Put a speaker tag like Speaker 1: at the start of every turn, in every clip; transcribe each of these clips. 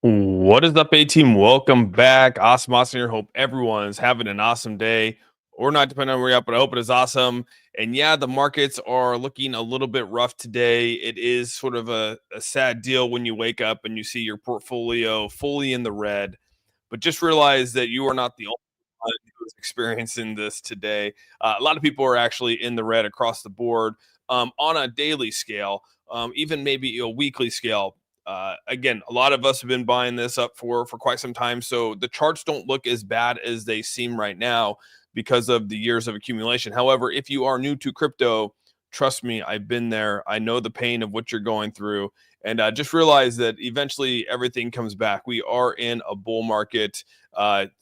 Speaker 1: What is up, A team? Welcome back. Awesome here. Hope everyone's having an awesome day or not, depending on where you're at, but I hope it is awesome. And yeah, the markets are looking a little bit rough today. It is sort of a sad deal when you wake up and you see your portfolio fully in the red, but just realize that you are not the only one who's experiencing this today. A lot of people are actually in the red across the board on a daily scale, even maybe a weekly scale. Again, a lot of us have been buying this up for quite some time, so the charts don't look as bad as they seem right now because of the years of accumulation. However, if you are new to crypto, trust me, I've been there. I know the pain of what you're going through, and just realize that eventually everything comes back. We are in a bull market.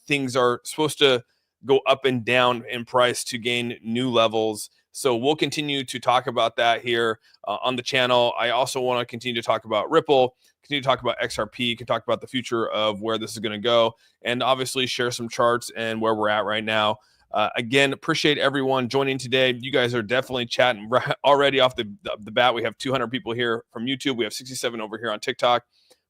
Speaker 1: Things are supposed to go up and down in price to gain new levels. So we'll continue to talk about that here on the channel. I also want to continue to talk about Ripple, continue to talk about XRP, can talk about the future of where this is going to go, and obviously share some charts and where we're at right now. Again, appreciate everyone joining today. You guys are definitely chatting already off the bat. We have 200 people here from YouTube. We have 67 over here on TikTok.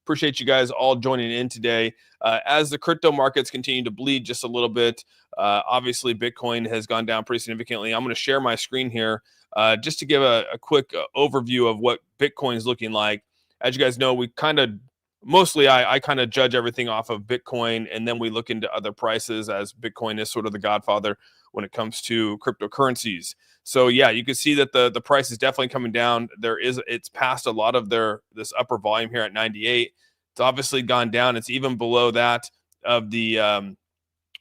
Speaker 1: Appreciate you guys all joining in today. As the crypto markets continue to bleed just a little bit, obviously Bitcoin has gone down pretty significantly. I'm going to share my screen here just to give a quick overview of what Bitcoin is looking like. As you guys know, we kind of mostly I kind of judge everything off of Bitcoin, and then we look into other prices, as Bitcoin is sort of the godfather when it comes to cryptocurrencies. So yeah, you can see that the price is definitely coming down. It's past a lot of this upper volume here at 98. It's obviously gone down. It's even below that of the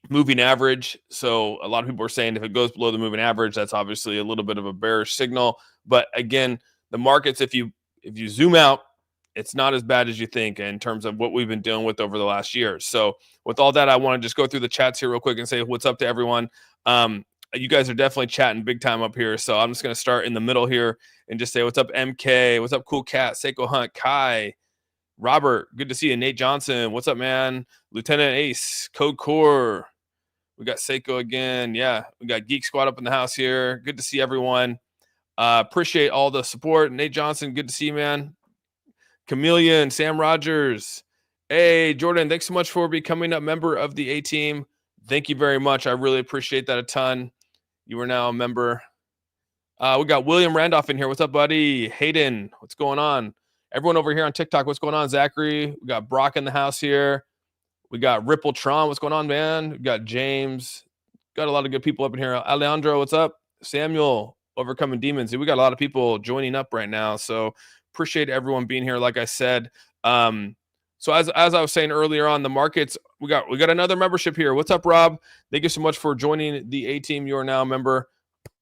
Speaker 1: moving average. So a lot of people are saying if it goes below the moving average, that's obviously a little bit of a bearish signal. But again, the markets, if you zoom out, it's not as bad as you think in terms of what we've been dealing with over the last year. So with all that, I want to just go through the chats here real quick and say what's up to everyone. You guys are definitely chatting big time up here. So I'm just going to start in the middle here and just say what's up, MK? What's up, Cool Cat, Seiko Hunt, Kai, Robert? Good to see you. Nate Johnson, what's up, man? Lieutenant Ace, Code Core. We got Seiko again. Yeah, we got Geek Squad up in the house here. Good to see everyone. Appreciate all the support. Nate Johnson, good to see you, man. Chameleon, Sam Rogers. Hey, Jordan, thanks so much for becoming a member of the A team. Thank you very much. I really appreciate that a ton. You are now a member. We got William Randolph in here. What's up, buddy? Hayden, what's going on? Everyone over here on TikTok, what's going on? Zachary, we got Brock in the house here. We got Rippletron. What's going on, man? We got James. Got a lot of good people up in here. Alejandro, what's up? Samuel, Overcoming Demons. We got a lot of people joining up right now. So appreciate everyone being here. Like I said, so as I was saying earlier on, the markets, we got another membership here. What's up, Rob? Thank you so much for joining the A team. You are now a member.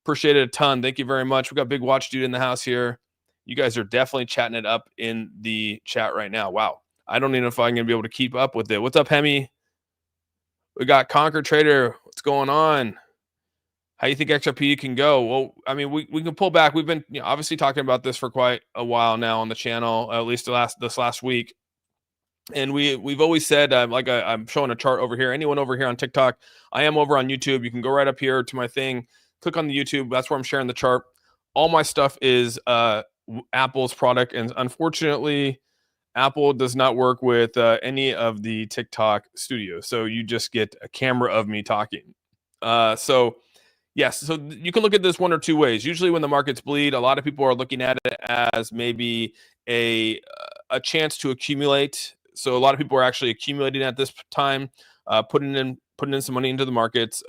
Speaker 1: Appreciate it a ton. Thank you very much. We got Big Watch Dude in the house here. You guys are definitely chatting it up in the chat right now. Wow. I don't even know if I'm going to be able to keep up with it. What's up, Hemi? We got Conquer Trader. What's going on? How do you think XRP can go? Well, I mean, we can pull back. We've been obviously talking about this for quite a while now on the channel, at least this last week. And we've always said, I'm showing a chart over here. Anyone over here on TikTok, I am over on YouTube. You can go right up here to my thing, click on the YouTube. That's where I'm sharing the chart. All my stuff is Apple's product, and unfortunately, Apple does not work with any of the TikTok studios. So you just get a camera of me talking. So yes, so you can look at this one or two ways. Usually when the markets bleed, a lot of people are looking at it as maybe a chance to accumulate. So a lot of people are actually accumulating at this time, putting in some money into the markets.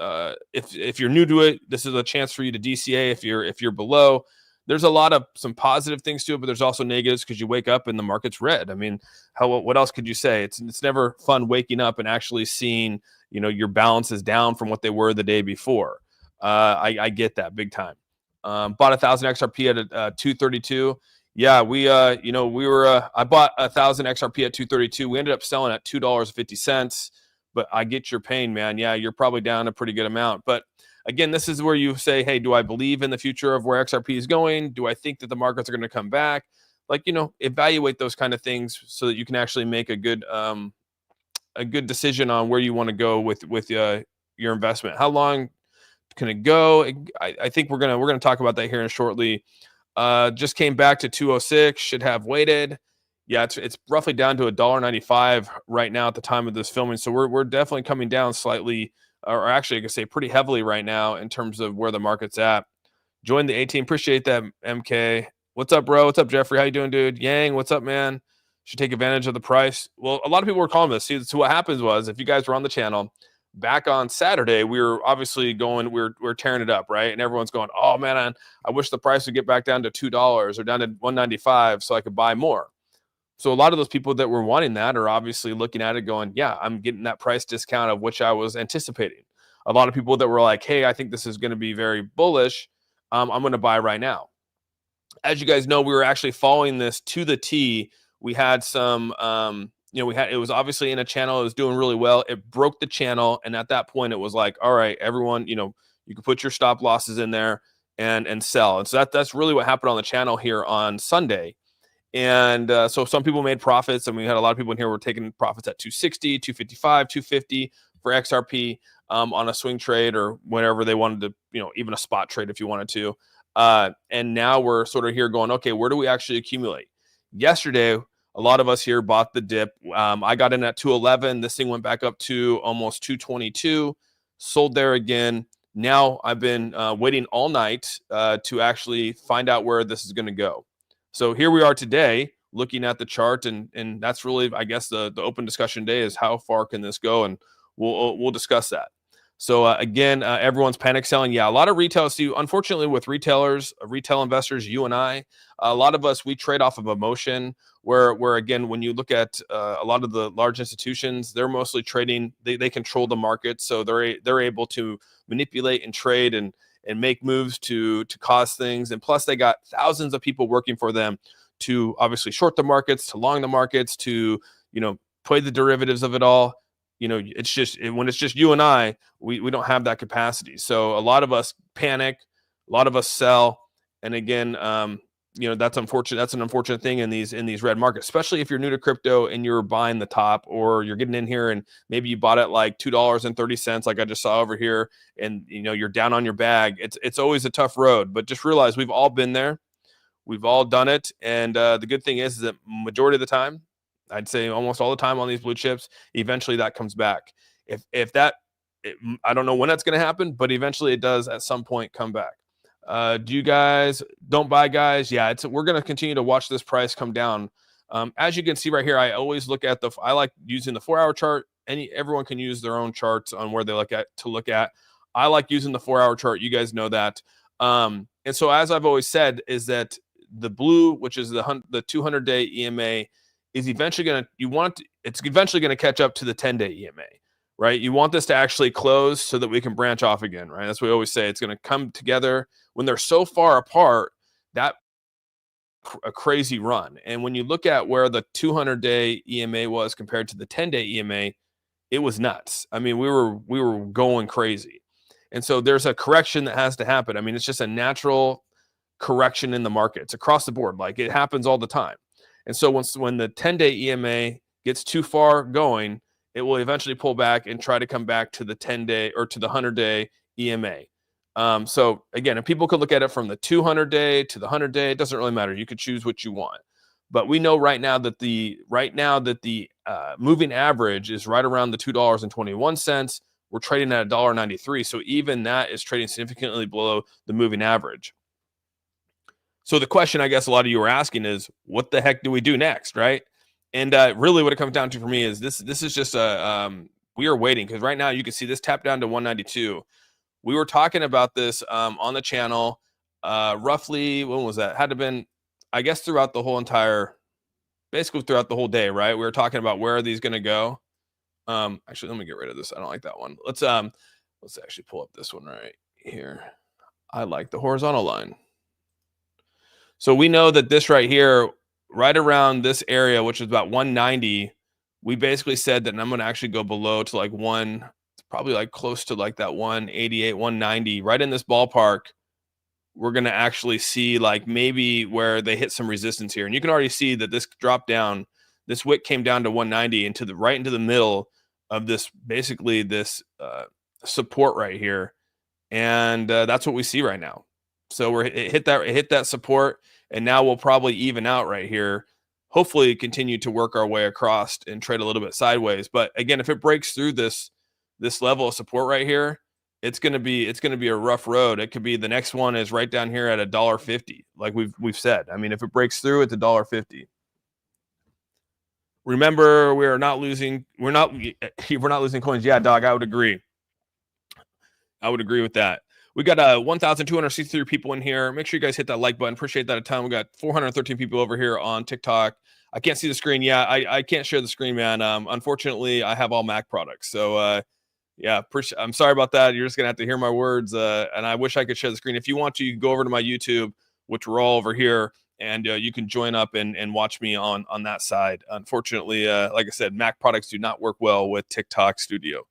Speaker 1: If you're new to it, this is a chance for you to DCA if you're below. There's a lot of some positive things to it, but there's also negatives because you wake up and the market's red. I mean, what else could you say? It's never fun waking up and actually seeing, your balances down from what they were the day before. I get that big time. Bought 1,000 XRP at 232. Yeah, I bought 1,000 XRP at 232. We ended up selling at $2.50. But I get your pain, man. Yeah, you're probably down a pretty good amount. But again, this is where you say, hey, do I believe in the future of where XRP is going? Do I think that the markets are going to come back? Evaluate those kind of things so that you can actually make a good decision on where you want to go with your investment. How long can it go? I think we're gonna talk about that here in shortly. Just came back to 206. Should have waited. Yeah, it's roughly down to $1.95 right now at the time of this filming. So we're definitely coming down slightly, or actually I could say pretty heavily right now in terms of where the market's at. Join the 18. Appreciate that, MK. What's up, bro? What's up, Jeffrey? How you doing, dude? Yang, what's up, man? Should take advantage of the price. Well, a lot of people were calling this. See, so what happens was, if you guys were on the channel back on Saturday, we were obviously going, we're tearing it up, right? And everyone's going, oh man, I wish the price would get back down to $2 or down to 195 so I could buy more. So a lot of those people that were wanting that are obviously looking at it going, yeah, I'm getting that price discount of which I was anticipating. A lot of people that were like, hey, I think this is going to be very bullish. I'm going to buy right now. As you guys know, we were actually following this to the T. We had some, it was obviously in a channel. It was doing really well. It broke the channel. And at that point, it was like, all right, everyone, you can put your stop losses in there and sell. And so that's really what happened on the channel here on Sunday. And so some people made profits, and we had a lot of people in here who were taking profits at 260, 255, 250 for XRP on a swing trade or whatever they wanted to, even a spot trade if you wanted to. And now we're sort of here going, okay, where do we actually accumulate? Yesterday, a lot of us here bought the dip. I got in at 211. This thing went back up to almost 222, sold there again. Now I've been waiting all night to actually find out where this is going to go. So here we are today looking at the chart, and that's really, I guess, the open discussion day is how far can this go, and we'll discuss that. So again, everyone's panic selling. Yeah, a lot of retail. See, unfortunately, with retailers, retail investors, you and I, a lot of us, we trade off of emotion. Where again, when you look at a lot of the large institutions, they're mostly trading. They control the market, so they're able to manipulate and trade and make moves to cause things. And plus, they got thousands of people working for them to obviously short the markets, to long the markets, to play the derivatives of it all. It's just when it's just you and I, we don't have that capacity. So a lot of us panic, a lot of us sell, and again, that's unfortunate. That's an unfortunate thing in these red markets, especially if you're new to crypto and you're buying the top, or you're getting in here and maybe you bought it like $2.30, like I just saw over here, and you're down on your bag. It's always a tough road, but just realize we've all been there, we've all done it, and the good thing is that majority of the time, I'd say almost all the time on these blue chips, eventually that comes back. I don't know when that's going to happen, but eventually it does at some point come back. Do you guys don't buy, guys? Yeah, we're going to continue to watch this price come down. As you can see right here, I always look at I like using the 4-hour chart. Everyone can use their own charts on where they look at. I like using the 4-hour chart. You guys know that. And so as I've always said, is that the blue, which is the 200-day EMA, is eventually it's eventually going to catch up to the 10-day EMA. Right? You want this to actually close so that we can branch off again, right? That's what we always say. It's going to come together when they're so far apart. That a crazy run. And when you look at where the 200-day EMA was compared to the 10-day EMA, it was nuts. I mean, we were going crazy. And so there's a correction that has to happen. I mean, it's just a natural correction in the markets across the board. Like, it happens all the time. And so when the 10-day EMA gets too far going, it will eventually pull back and try to come back to the 10-day or to the 100-day EMA. So again, if people could look at it from the 200-day to the 100-day, it doesn't really matter. You could choose what you want. But we know right now that the moving average is right around the $2.21. We're trading at $1.93. So even that is trading significantly below the moving average. So the question I guess a lot of you are asking is, what the heck do we do next, right? And really what it comes down to for me is this is just we are waiting, because right now you can see this tap down to 192. We were talking about this on the channel roughly, when was that? Had to have been, I guess, throughout the whole day, right? We were talking about where are these going to go. Actually, let me get rid of this. I don't like that one. Let's actually pull up this one right here. I like the horizontal line. So we know that this right here, right around this area, which is about 190, we basically said that I'm going to actually go below to like probably like close to like that 188, 190, right in this ballpark. We're going to actually see like maybe where they hit some resistance here. And you can already see that this drop down, this wick came down to 190 right into the middle of this, basically this support right here. And that's what we see right now. So it hit that support, and now we'll probably even out right here. hopefully continue to work our way across and trade a little bit sideways. But again, if it breaks through this level of support right here, it's gonna be a rough road. It could be the next one is right down here at $1.50, like we've said. I mean, if it breaks through, it's $1.50. Remember, we're not losing coins. Yeah, dog, I would agree. I would agree with that. We got 1,263 people in here. Make sure you guys hit that like button. Appreciate that a ton. We got 413 people over here on TikTok. I can't see the screen. Yeah, I can't share the screen, man. Unfortunately, I have all Mac products. So, yeah, I'm sorry about that. You're just going to have to hear my words. And I wish I could share the screen. If you want to, you can go over to my YouTube, which we're all over here, and you can join up and watch me on that side. Unfortunately, like I said, Mac products do not work well with TikTok Studio.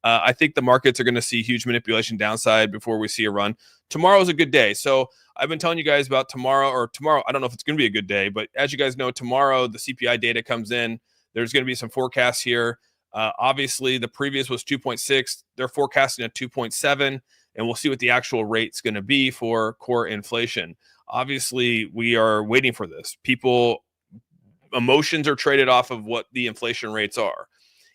Speaker 1: I think the markets are going to see huge manipulation downside before we see a run. Tomorrow's a good day. So I've been telling you guys about tomorrow. I don't know if it's going to be a good day, but as you guys know, tomorrow the CPI data comes in. There's going to be some forecasts here. Obviously, the previous was 2.6. They're forecasting a 2.7, and we'll see what the actual rate's going to be for core inflation. Obviously, we are waiting for this. Emotions are traded off of what the inflation rates are.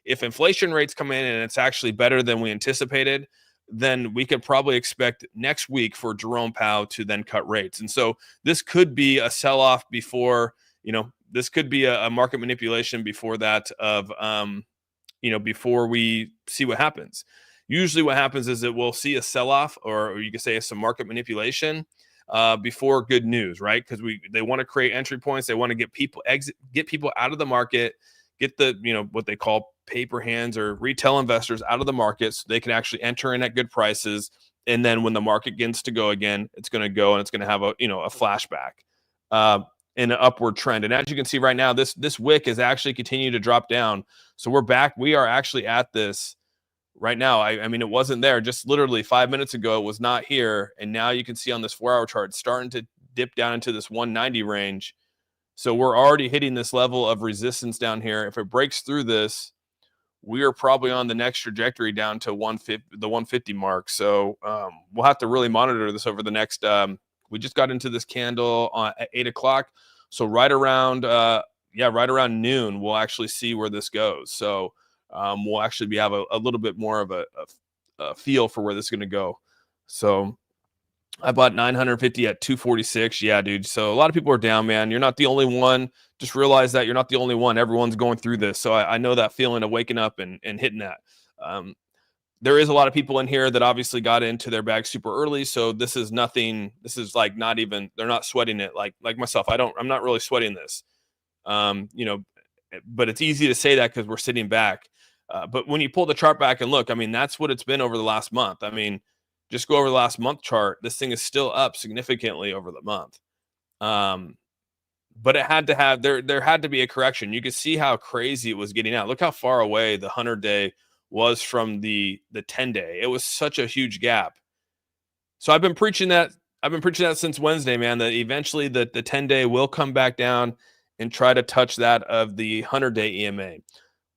Speaker 1: If inflation rates come in and it's actually better than we anticipated, then we could probably expect next week for Jerome Powell to then cut rates. And so this could be a sell-off before, this could be a market manipulation before that of, before we see what happens. Usually what happens is that we'll see a sell-off, or you could say some market manipulation before good news, right? Because they want to create entry points. They want to get people out of the market, get the, what they call paper hands or retail investors out of the market so they can actually enter in at good prices. And then when the market begins to go again, it's going to go and it's going to have a flashback in an upward trend. And as you can see right now, this wick is actually continuing to drop down. So we're back. We are actually at this right now. I mean, it wasn't there just literally 5 minutes ago. It was not here. And now you can see on this 4-hour chart, it's starting to dip down into this 190 range. So we're already hitting this level of resistance down here. If it breaks through this, we are probably on the next trajectory down to the 150 mark. So we'll have to really monitor this over the next. We just got into this candle at 8 o'clock. So right around noon, we'll actually see where this goes. So we'll actually have a little bit more of a feel for where this is going to go. So I bought 950 at 246. Yeah, dude. So a lot of people are down, man. You're not the only one. Just realize that you're not the only one. Everyone's going through this. So I know that feeling of waking up and hitting that. There is a lot of people in here that obviously got into their bag super early. So this is nothing. This is like not even, they're not sweating it like myself. I'm not really sweating this. But it's easy to say that because we're sitting back. But when you pull the chart back and look, I mean, that's what it's been over the last month. I mean, just go over the last month chart. This thing is still up significantly over the month. But it had to have, there had to be a correction. You could see how crazy it was getting out. Look how far away the 100-day was from the 10-day. It was such a huge gap. So I've been preaching that since Wednesday, man, that eventually the 10-day will come back down and try to touch that of the 100-day EMA.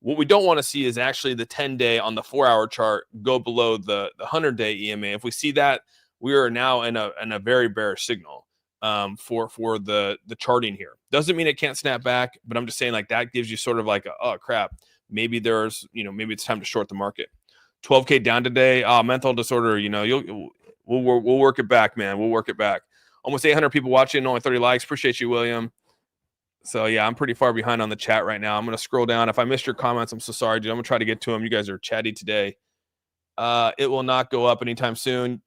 Speaker 1: What we don't want to see is actually the 10-day on the 4-hour chart go below the 100-day EMA. If we see that, we are now in a very bearish signal for the charting here. Doesn't mean it can't snap back, but I'm just saying like that gives you sort of like oh crap, maybe maybe it's time to short the market. 12K down today. Mental disorder. We'll work it back, man. We'll work it back. Almost 800 people watching, only 30 likes. Appreciate you, William. So, yeah, I'm pretty far behind on the chat right now. I'm going to scroll down. If I missed your comments, I'm so sorry, dude. I'm going to try to get to them. You guys are chatty today. It will not go up anytime soon.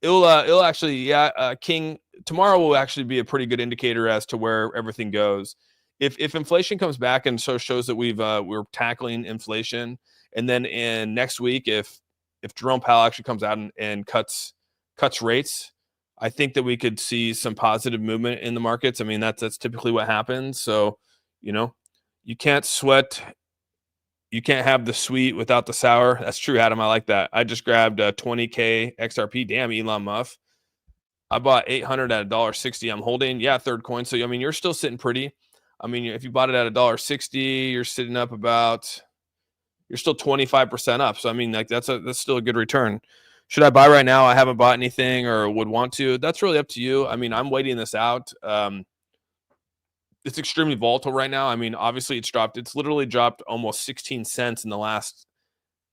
Speaker 1: It'll actually, King, tomorrow will actually be a pretty good indicator as to where everything goes. If inflation comes back and so shows that we're tackling inflation, and then in next week, if Jerome Powell actually comes out and cuts rates, I think that we could see some positive movement in the markets. I mean, that's typically what happens. So, you can't have the sweet without the sour. That's true, Adam. I like that. I just grabbed 20K XRP. Damn, Elon Musk. I bought 800 at $1.60. I'm holding. Yeah, third coin. So, I mean, you're still sitting pretty. I mean, if you bought it at $1.60, you're sitting up you're still 25% up. So, I mean, like that's still a good return. Should I buy right now? I haven't bought anything or would want to. That's really up to you. I mean, I'm waiting this out. it's extremely volatile right now. I mean, obviously it's dropped. It's literally dropped almost 16 cents in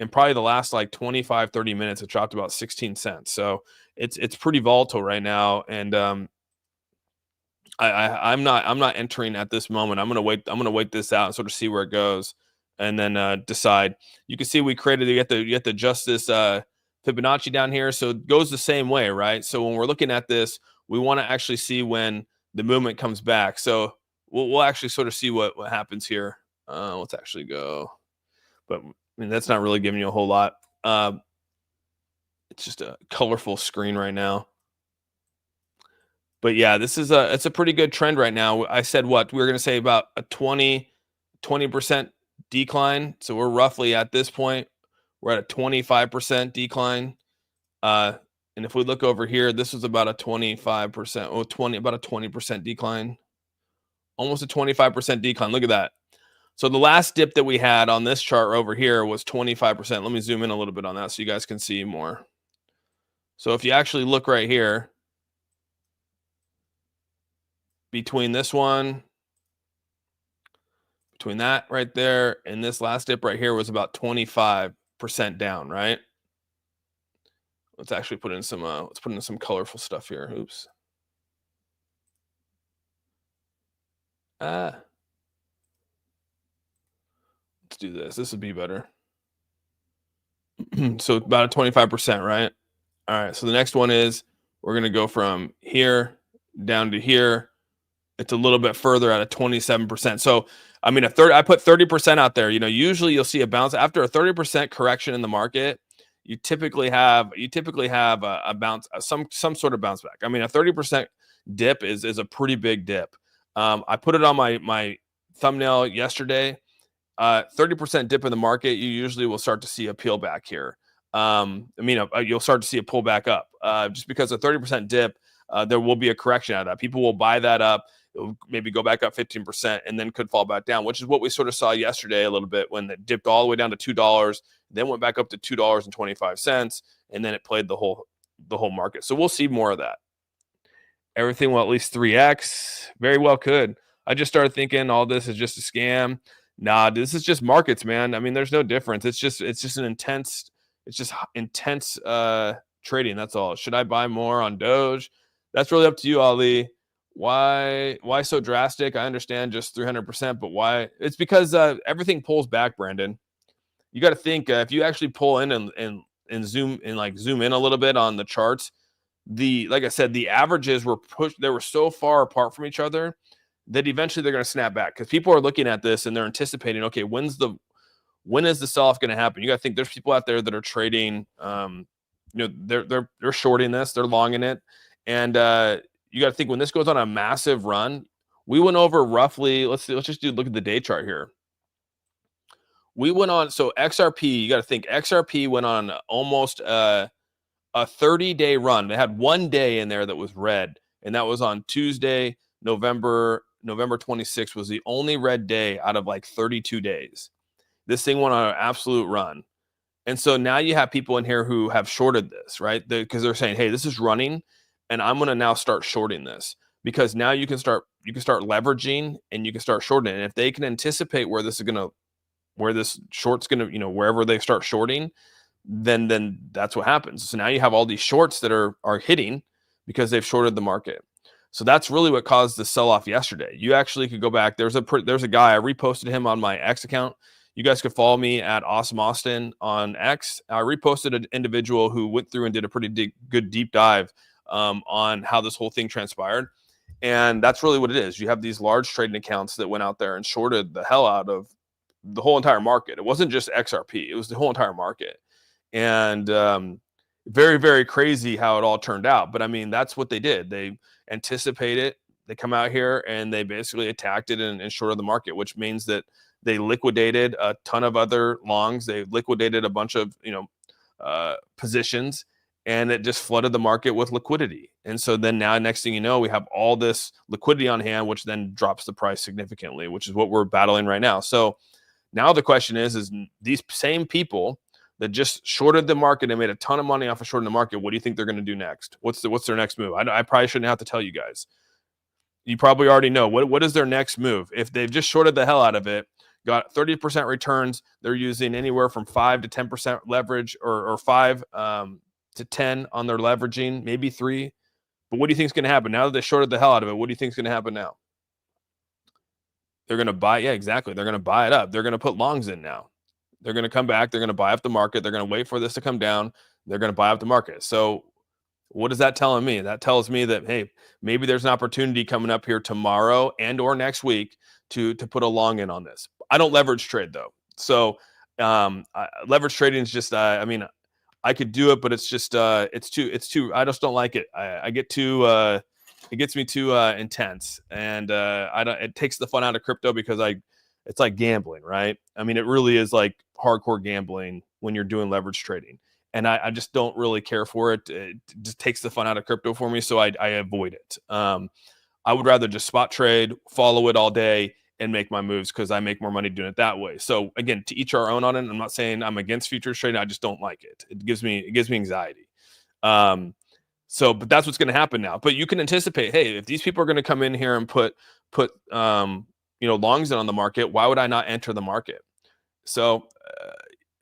Speaker 1: probably the last like 25, 30 minutes. It dropped about 16 cents. So it's pretty volatile right now. And I'm not entering at this moment. I'm gonna wait this out and sort of see where it goes, and then decide. You can see we created. You have to adjust this Fibonacci down here, so it goes the same way, right? So when we're looking at this, we want to actually see when the movement comes back. So we'll actually sort of see what happens here. Let's actually go, but I mean that's not really giving you a whole lot. It's just a colorful screen right now. But yeah, it's a pretty good trend right now. I said what we were going to say about a 20% decline. So we're roughly at this point, we're at a 25% decline. And if we look over here, this was about a 25% or about a 20% decline, almost a 25% decline. Look at that. So the last dip that we had on this chart over here was 25%. Let me zoom in a little bit on that so you guys can see more. So if you actually look right here, between that right there and this last dip right here was about 25% down, right? Let's actually put in some colorful stuff here. Oops. Let's do this. This would be better. So about a 25%, right? All right. So the next one is we're going to go from here down to here. It's a little bit further at a 27%. So, I mean, I put 30% out there. You know, usually you'll see a bounce after a 30% correction in the market. You typically have a bounce, some sort of bounce back. I mean, a 30% dip is a pretty big dip. I put it on my thumbnail yesterday. 30% dip in the market, you usually will start to see a peel back here. You'll start to see a pull back up. Just because a 30% dip, there will be a correction out of that. People will buy that up. It'll maybe go back up 15% and then could fall back down, which is what we sort of saw yesterday a little bit when it dipped all the way down to $2, then went back up to $2.25, and then it played the whole market. So we'll see more of that. Everything will at least 3x. Very well could. I just started thinking all this is just a scam. Nah, this is just markets, man. I mean, there's no difference. It's just intense trading. That's all. Should I buy more on Doge? That's really up to you, Ali. Why so drastic? I understand just 300%, but why? It's because everything pulls back, Brandon. You got to think if you actually pull in and zoom in a little bit on the charts. Like I said, the averages were pushed. They were so far apart from each other that eventually they're going to snap back because people are looking at this and they're anticipating, okay, when is the sell-off going to happen? You got to think there's people out there that are trading. They're shorting this, they're longing it, and you got to think when this goes on a massive run. We went over roughly. Let's just look at the day chart here. We went on. So XRP, you got to think XRP went on almost a 30-day run. They had one day in there that was red, and that was on Tuesday, November 26th was the only red day out of like 32 days. This thing went on an absolute run. And so now you have people in here who have shorted this, right? Because they're saying, hey, this is running, and I'm going to now start shorting this because now you can start leveraging and you can start shorting it. And if they can anticipate where this short's going to, wherever they start shorting, then that's what happens. So now you have all these shorts that are hitting because they've shorted the market. So that's really what caused the sell-off yesterday. You actually could go back. There's a guy, I reposted him on my X account. You guys could follow me at Awesome Austin on X. I reposted an individual who went through and did a pretty good deep dive on how this whole thing transpired. And that's really what it is. You have these large trading accounts that went out there and shorted the hell out of the whole entire market. It wasn't just XRP. It was the whole entire market. And very, very crazy how it all turned out. But I mean, that's what they did. They anticipate it. They come out here and they basically attacked it and shorted the market, which means that they liquidated a ton of other longs. They liquidated a bunch of positions, and it just flooded the market with liquidity. And so then now, next thing you know, we have all this liquidity on hand, which then drops the price significantly, which is what we're battling right now. So now the question is these same people that just shorted the market and made a ton of money off of shorting the market, what do you think they're going to do next? What's their next move? I probably shouldn't have to tell you guys. You probably already know what is their next move. If they've just shorted the hell out of it, got 30% returns, they're using anywhere from 5 to 10% leverage, or 5 to 10 on their leveraging, maybe 3. But what do you think is going to happen now that they shorted the hell out of it? What do you think is going to happen now? They're going to buy. Yeah, exactly. They're going to buy it up. They're going to put longs in now. They're going to come back. They're going to buy up the market. They're going to wait for this to come down. They're going to buy up the market. So what is that telling me? That tells me that, hey, maybe there's an opportunity coming up here tomorrow and or next week to put a long in on this. I don't leverage trade though. So leverage trading is just, I mean, I could do it, but it's just, it's too, I just don't like it. I get too, it gets me too intense, and I don't, it takes the fun out of crypto because it's like gambling, right? I mean, it really is like hardcore gambling when you're doing leverage trading. And I just don't really care for it. It just takes the fun out of crypto for me, so I avoid it. I would rather just spot trade, follow it all day, and make my moves because I make more money doing it that way. So again, to each our own on it. I'm not saying I'm against futures trading. I just don't like it. It gives me anxiety. But that's what's going to happen now. But you can anticipate, hey, if these people are going to come in here and put longs in on the market, why would I not enter the market? So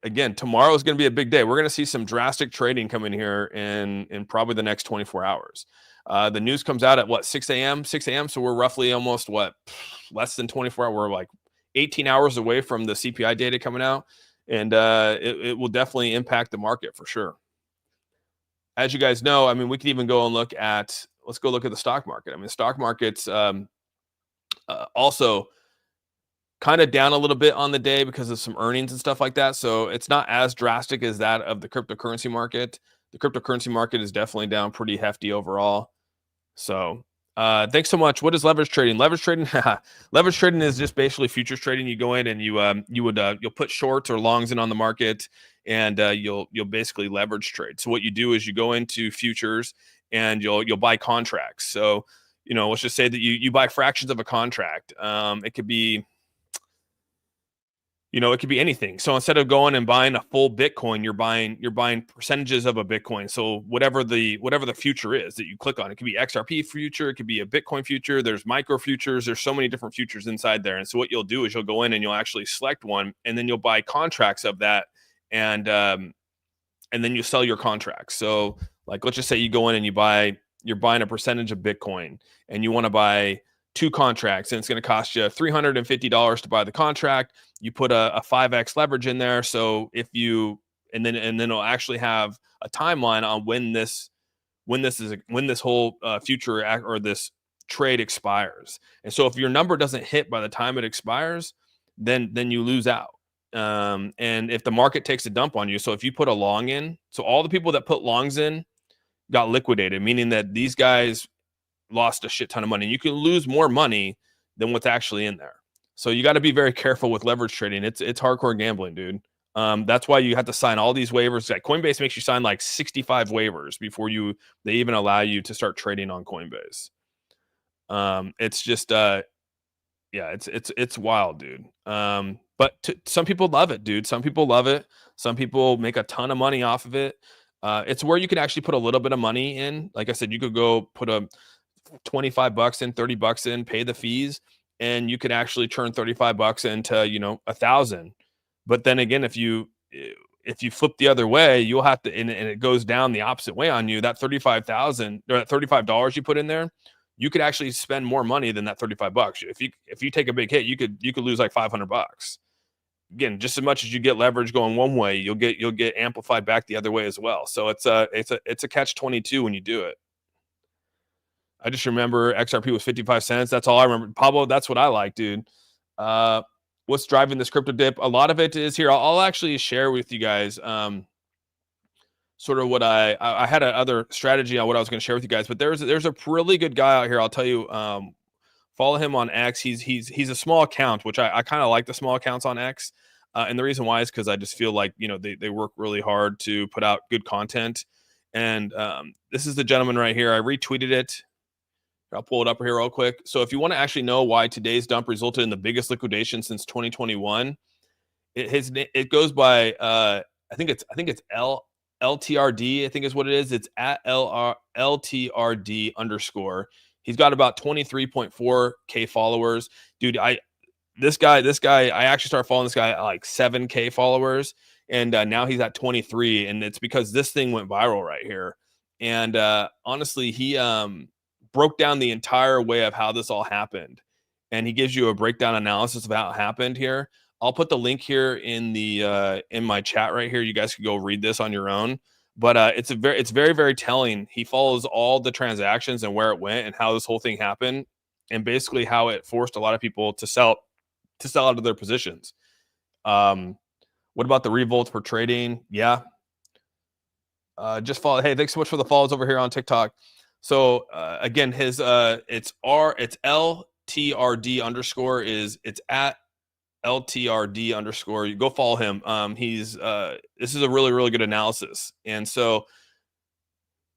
Speaker 1: again, tomorrow is going to be a big day. We're going to see some drastic trading come in here in probably the next 24 hours. The news comes out at 6 a.m. So we're roughly almost less than 24 hours. We're like 18 hours away from the CPI data coming out, and it will definitely impact the market for sure. As you guys know, I mean, we can even go and let's go look at the stock market. I mean, the stock market's also kind of down a little bit on the day because of some earnings and stuff like that. So it's not as drastic as that of the cryptocurrency market. The cryptocurrency market is definitely down pretty hefty overall. So thanks so much. What is leverage trading? Leverage trading is just basically futures trading. You go in and you'll put shorts or longs in on the market, and you'll basically leverage trade. So what you do is you go into futures and you'll buy contracts. So let's just say that you buy fractions of a contract. It could be it could be anything. So instead of going and buying a full Bitcoin, you're buying percentages of a Bitcoin. So whatever the future is that you click on, it could be XRP future, it could be a Bitcoin future. There's micro futures. There's so many different futures inside there. And so what you'll do is you'll go in and you'll actually select one, and then you'll buy contracts of that, and then you sell your contracts. So like, let's just say you go in and you're buying a percentage of Bitcoin, and you want to buy 2 contracts, and it's going to cost you $350 to buy the contract. You put a 5x leverage in there. So and then it'll actually have a timeline on when this whole future or this trade expires. And so if your number doesn't hit by the time it expires, then you lose out. And if the market takes a dump on you, so if you put a long in, so all the people that put longs in got liquidated, meaning that these guys lost a shit ton of money. You can lose more money than what's actually in there. So you got to be very careful with leverage trading. It's hardcore gambling, dude. That's why you have to sign all these waivers. Like Coinbase makes you sign like 65 waivers before they even allow you to start trading on Coinbase. It's just it's wild, dude. But some people love it, dude. Some people love it. Some people make a ton of money off of it. It's where you can actually put a little bit of money in. Like I said, you could go put a $25 in, $30 in, pay the fees, and you could actually turn $35 into, 1,000. But then again, if you flip the other way, you'll have to, and it goes down the opposite way on you. That 35,000 or that $35 you put in there, you could actually spend more money than that $35. If you take a big hit, you could lose like $500. Again, just as much as you get leverage going one way, you'll get amplified back the other way as well. So it's a catch-22 when you do it. I just remember XRP was 55 cents. That's all I remember. Pablo, that's what I like, dude. What's driving this crypto dip? A lot of it is here. I'll actually share with you guys sort of what I had another strategy on what I was going to share with you guys. But there's a really good guy out here. I'll tell you. Follow him on X. He's a small account, which I kind of like the small accounts on X. And the reason why is because I just feel like they work really hard to put out good content. And this is the gentleman right here. I retweeted it. I'll pull it up here real quick. So if you want to actually know why today's dump resulted in the biggest liquidation since 2021, it goes by I think it's LTRD. I think is what it is. It's at LTRD _. He's got about 23.4K followers. Dude, this guy, I actually started following this guy at like 7K followers, and now he's at 23, and it's because this thing went viral right here. And honestly, he broke down the entire way of how this all happened, and he gives you a breakdown analysis of how it happened here. I'll put the link here in my chat right here. You guys can go read this on your own. But it's very, very telling. He follows all the transactions and where it went and how this whole thing happened, and basically how it forced a lot of people to sell out of their positions. What about the revolts for trading? Yeah. Just follow. Hey, thanks so much for the follows over here on TikTok. So again, his it's LTRD underscore it's at LTRD underscore. You go follow him. This is a really, really good analysis. And so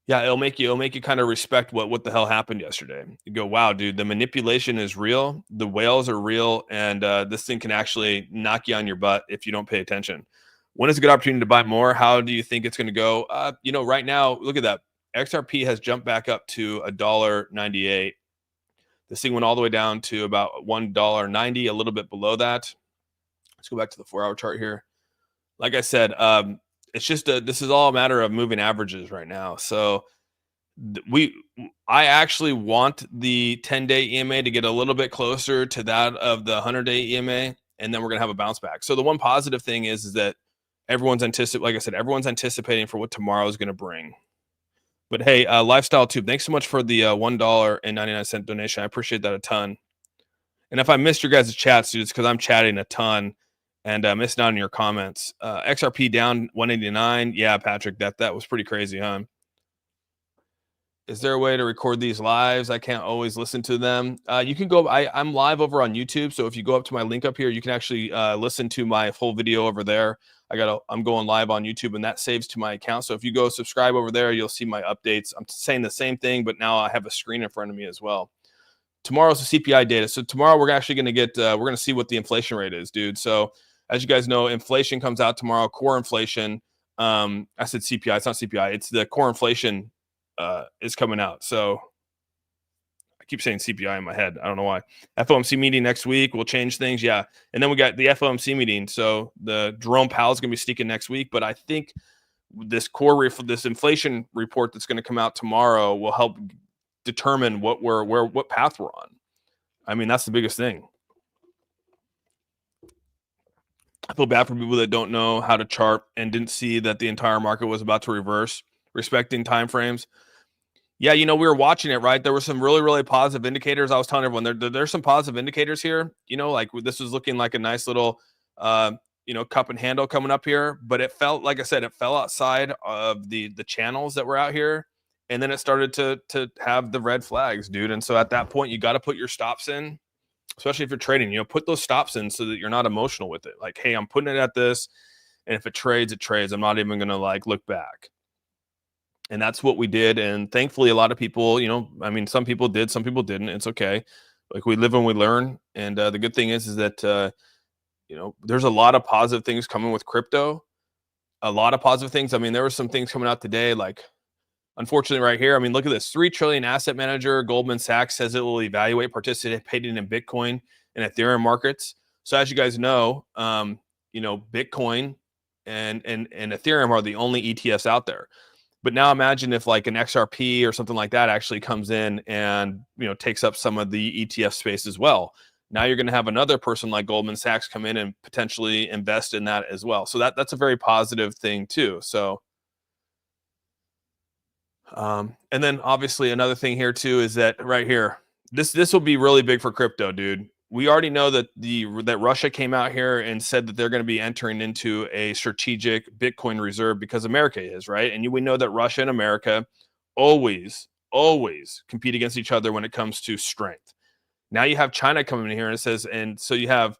Speaker 1: yeah, it'll make you kind of respect what the hell happened yesterday. You go, wow, dude, the manipulation is real, the whales are real, and this thing can actually knock you on your butt if you don't pay attention. When is a good opportunity to buy more? How do you think it's going to go? Right now, look at that. XRP has jumped back up to $1.98. This thing went all the way down to about $1.90, a little bit below that. Let's go back to the 4-hour chart here. Like I said, it's just this is all a matter of moving averages right now. So I actually want the 10-day EMA to get a little bit closer to that of the 100-day EMA, and then we're gonna have a bounce back. So the one positive thing is that everyone's anticipating for what tomorrow is gonna bring. But hey, Lifestyle Tube, thanks so much for the $1.99 donation. I appreciate that a ton. And if I missed your guys' chats, dude, it's because I'm chatting a ton and missing out on your comments. XRP down 189. Yeah, Patrick, that was pretty crazy, huh? Is there a way to record these lives? I can't always listen to them. You can go. I'm live over on YouTube, so if you go up to my link up here, you can actually listen to my full video over there. I'm going live on YouTube, and that saves to my account. So if you go subscribe over there, you'll see my updates. I'm saying the same thing, but now I have a screen in front of me as well. Tomorrow's the CPI data. So tomorrow we're actually going to get, we're going to see what the inflation rate is, dude. So as you guys know, inflation comes out tomorrow, core inflation. I said CPI, it's not CPI. It's the core inflation is coming out. So I keep saying CPI in my head. I don't know why. FOMC meeting next week will change things. Yeah. And then we got the FOMC meeting. So the Jerome Powell is going to be speaking next week, but I think this inflation report that's going to come out tomorrow will help determine what path we're on. I mean, that's the biggest thing. I feel bad for people that don't know how to chart and didn't see that the entire market was about to reverse, respecting time frames. Yeah, we were watching it, right? There were some really, really positive indicators. I was telling everyone there's some positive indicators here. Like this was looking like a nice little cup and handle coming up here, but it felt, like I said, it fell outside of the channels that were out here. And then it started to have the red flags, dude. And so at that point, you got to put your stops in, especially if you're trading. Put those stops in so that you're not emotional with it. Like, hey, I'm putting it at this, and if it trades, it trades. I'm not even going to look back. And that's what we did. And thankfully, a lot of people, some people did, some people didn't. It's okay. Like, we live and we learn. And the good thing is that there's a lot of positive things coming with crypto. A lot of positive things. I mean, there were some things coming out today, like, unfortunately, right here, I mean, look at this. $3 trillion asset manager, Goldman Sachs, says it will evaluate participating in Bitcoin and Ethereum markets. So as you guys know, Bitcoin and Ethereum are the only ETFs out there. But now imagine if like an XRP or something like that actually comes in and takes up some of the ETF space as well. Now you're going to have another person like Goldman Sachs come in and potentially invest in that as well. So that's a very positive thing too. So. And then obviously another thing here too is that right here, this will be really big for crypto, dude. We already know that that Russia came out here and said that they're going to be entering into a strategic Bitcoin reserve because America is, right? And we know that Russia and America always compete against each other when it comes to strength. Now you have China coming in here and it says, and so you have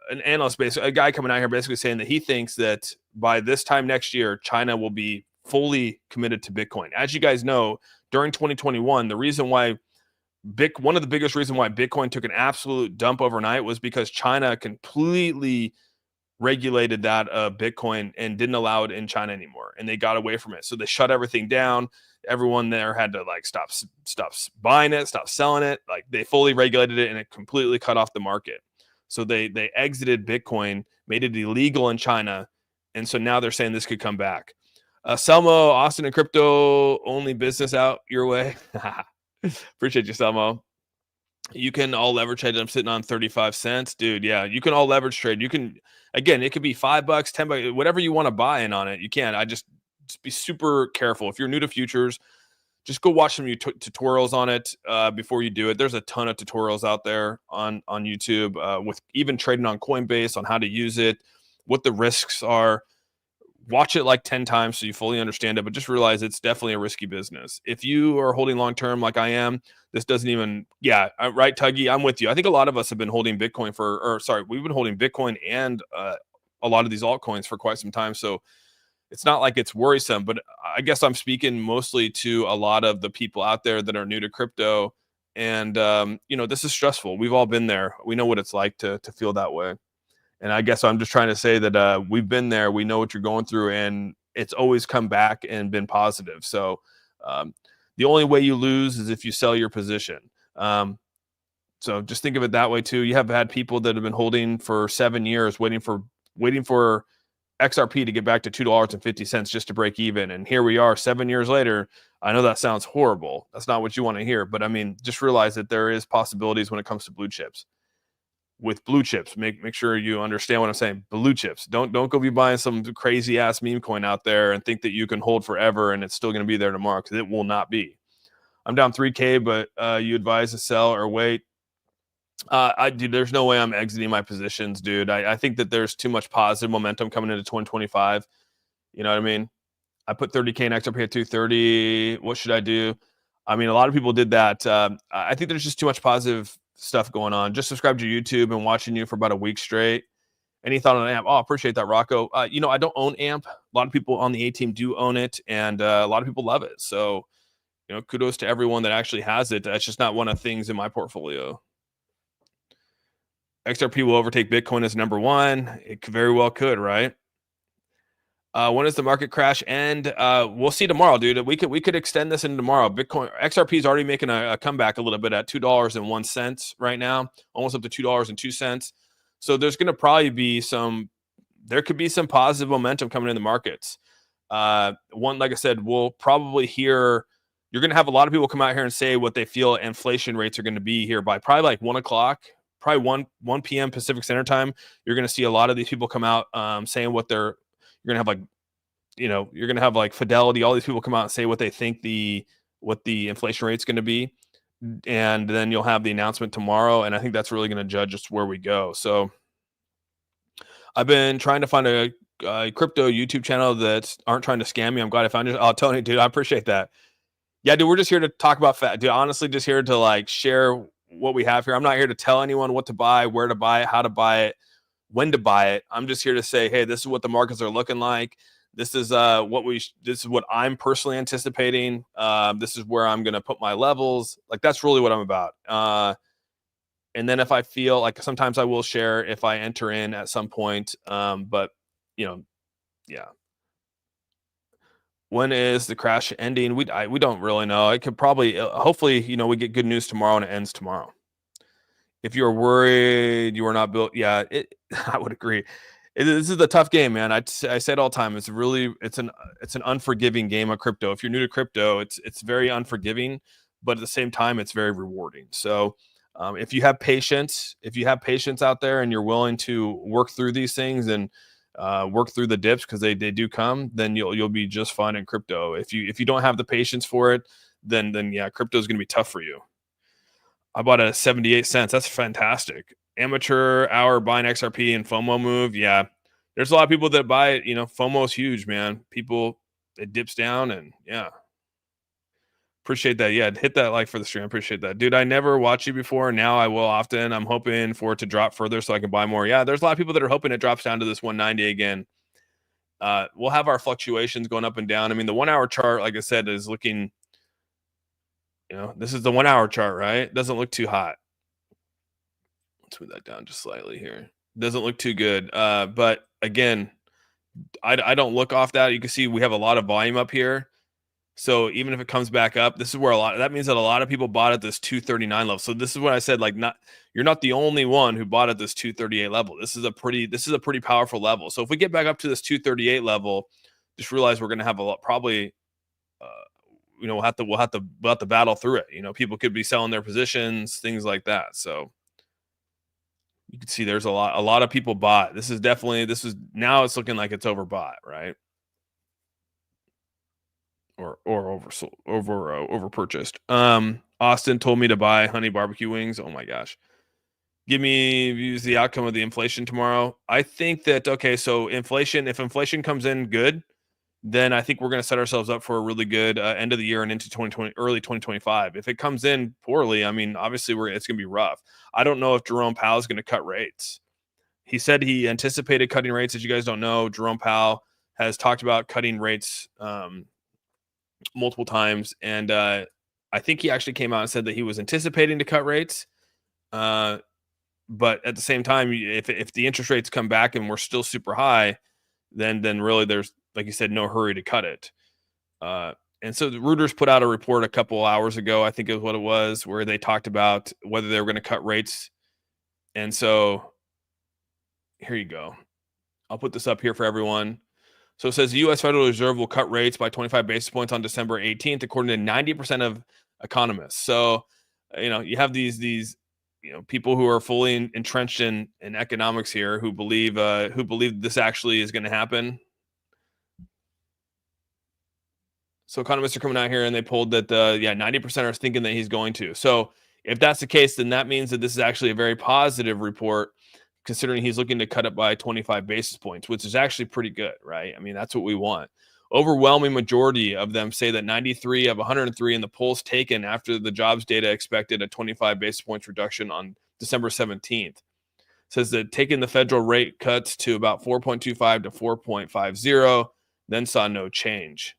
Speaker 1: an analyst, basically a guy coming out here basically saying that he thinks that by this time next year, China will be fully committed to Bitcoin. As you guys know, during 2021, the reason why one of the biggest reasons why Bitcoin took an absolute dump overnight was because China completely regulated that Bitcoin and didn't allow it in China anymore, and they got away from it. So they shut everything down. Everyone there had to like stop buying it, stop selling it. Like they fully regulated it, and it completely cut off the market. So they exited Bitcoin, made it illegal in China, and so now they're saying this could come back. Selmo, Austin and crypto only business out your way. Appreciate you, Selmo. You can all leverage trade. I'm sitting on 35 cents, dude. Yeah, you can all leverage trade. You can, again, it could be $5, $10, whatever you want to buy in on it. You can. Just be super careful. If you're new to futures, just go watch some tutorials on it before you do it. There's a ton of tutorials out there on YouTube with even trading on Coinbase on how to use it, what the risks are. Watch it like 10 times so you fully understand it, but just realize it's definitely a risky business. If you are holding long term like I am, this doesn't even, right, Tuggy, I'm with you. I think a lot of us have been holding Bitcoin we've been holding Bitcoin and a lot of these altcoins for quite some time. So it's not like it's worrisome, but I guess I'm speaking mostly to a lot of the people out there that are new to crypto. And, this is stressful. We've all been there. We know what it's like to feel that way. And I guess I'm just trying to say that we've been there. We know what you're going through, and it's always come back and been positive. So the only way you lose is if you sell your position. So just think of it that way too. You have had people that have been holding for 7 years, waiting for XRP to get back to $2.50 just to break even. And here we are 7 years later. I know that sounds horrible. That's not what you want to hear. But I mean, just realize that there is possibilities when it comes to blue chips. With blue chips, make sure you understand what I'm saying. Blue chips. Don't go be buying some crazy ass meme coin out there and think that you can hold forever and it's still going to be there tomorrow, because it will not be. I'm down 3K, but you advise to sell or wait. There's no way I'm exiting my positions, dude. I think that there's too much positive momentum coming into 2025. You know what I mean? I put 30K in XRP at 230. What should I do? I mean, a lot of people did that. I think there's just too much positive stuff going on. Just subscribe to YouTube and watching you for about a week straight. Any thought on AMP? Oh, appreciate that, Rocco. I don't own AMP. A lot of people on the A team do own it, and a lot of people love it. So, kudos to everyone that actually has it. That's just not one of the things in my portfolio. XRP will overtake Bitcoin as number one. It very well could, right? When does the market crash end? We'll see tomorrow, dude. We could extend this into tomorrow. Bitcoin XRP is already making a comeback a little bit at $2.01 right now, almost up to $2.02. So there's going to probably be there could be some positive momentum coming in the markets. Like I said, we'll probably hear. You're going to have a lot of people come out here and say what they feel inflation rates are going to be here by probably like 1 o'clock, probably 1 p.m. Pacific Standard Time. You're going to see a lot of these people come out saying what they're. You're gonna have like Fidelity, all these people come out and say what they think what the inflation rate's going to be, and then you'll have the announcement tomorrow. And I think that's really going to judge just where we go. So I've been trying to find a crypto YouTube channel that aren't trying to scam me. I'm glad I found it. Oh, Tony, dude, I appreciate that. Yeah, dude, we're just here to talk about dude, honestly, just here to like share what we have here. I'm not here to tell anyone what to buy, where to buy it, how to buy it, when to buy it. I'm just here to say, hey, this is what the markets are looking like. This is what I'm personally anticipating. This is where I'm going to put my levels. Like, that's really what I'm about. And then if I feel like, sometimes I will share if I enter in at some point. But yeah. When is the crash ending? We don't really know. It could probably, hopefully, we get good news tomorrow and it ends tomorrow. If you're worried you are not built, I would agree. This is a tough game, man. I say it all the time. It's an unforgiving game of crypto. If you're new to crypto, it's very unforgiving, but at the same time, it's very rewarding. So if you have patience out there and you're willing to work through these things and work through the dips, because they do come, then you'll be just fine in crypto. If you don't have the patience for it, then yeah, crypto is going to be tough for you. I bought a 78 cents. That's fantastic. Amateur hour buying XRP and FOMO move. Yeah. There's a lot of people that buy it. FOMO is huge, man. People, it dips down, and yeah. Appreciate that. Yeah. Hit that like for the stream. Appreciate that. Dude, I never watched you before. Now I will often. I'm hoping for it to drop further so I can buy more. Yeah. There's a lot of people that are hoping it drops down to this 190 again. We'll have our fluctuations going up and down. I mean, the 1 hour chart, like I said, is looking, this is the 1 hour chart, right? It doesn't look too hot. Let's move that down just slightly here. Doesn't look too good. But again, I don't look off that. You can see we have a lot of volume up here. So even if it comes back up, this is where that means that a lot of people bought at this 239 level. So this is what I said, like, you're not the only one who bought at this 238 level. This is a pretty powerful level. So if we get back up to this 238 level, just realize we're going to have a lot, probably, uh, we'll have to battle through it. People could be selling their positions, things like that. So you can see there's a lot of people bought. Now it's looking like it's overbought, right? Or oversold, over purchased. Austin told me to buy honey barbecue wings. Oh my gosh. Give me views the outcome of the inflation tomorrow. I think that, okay, so if inflation comes in good, then I think we're going to set ourselves up for a really good end of the year and into 2020, early 2025. If it comes in poorly, I mean, obviously it's going to be rough. I don't know if Jerome Powell is going to cut rates. He said he anticipated cutting rates. As you guys don't know, Jerome Powell has talked about cutting rates multiple times, and I think he actually came out and said that he was anticipating to cut rates. But at the same time, if the interest rates come back and we're still super high, then really there's, like you said, no hurry to cut it. And so the Reuters put out a report a couple hours ago, I think is what it was, where they talked about whether they were going to cut rates. And so here you go. I'll put this up here for everyone. So it says the U.S. Federal Reserve will cut rates by 25 basis points on December 18th, according to 90% of economists. So, you have these people who are fully entrenched in economics here who believe this actually is going to happen. So economists are coming out here and they polled that 90% are thinking that he's going to. So if that's the case, then that means that this is actually a very positive report, considering he's looking to cut it by 25 basis points, which is actually pretty good, right? I mean, that's what we want. Overwhelming majority of them say that 93 of 103 in the polls taken after the jobs data expected a 25 basis points reduction on December 17th. Says that taking the federal rate cuts to about 4.25 to 4.50, then saw no change.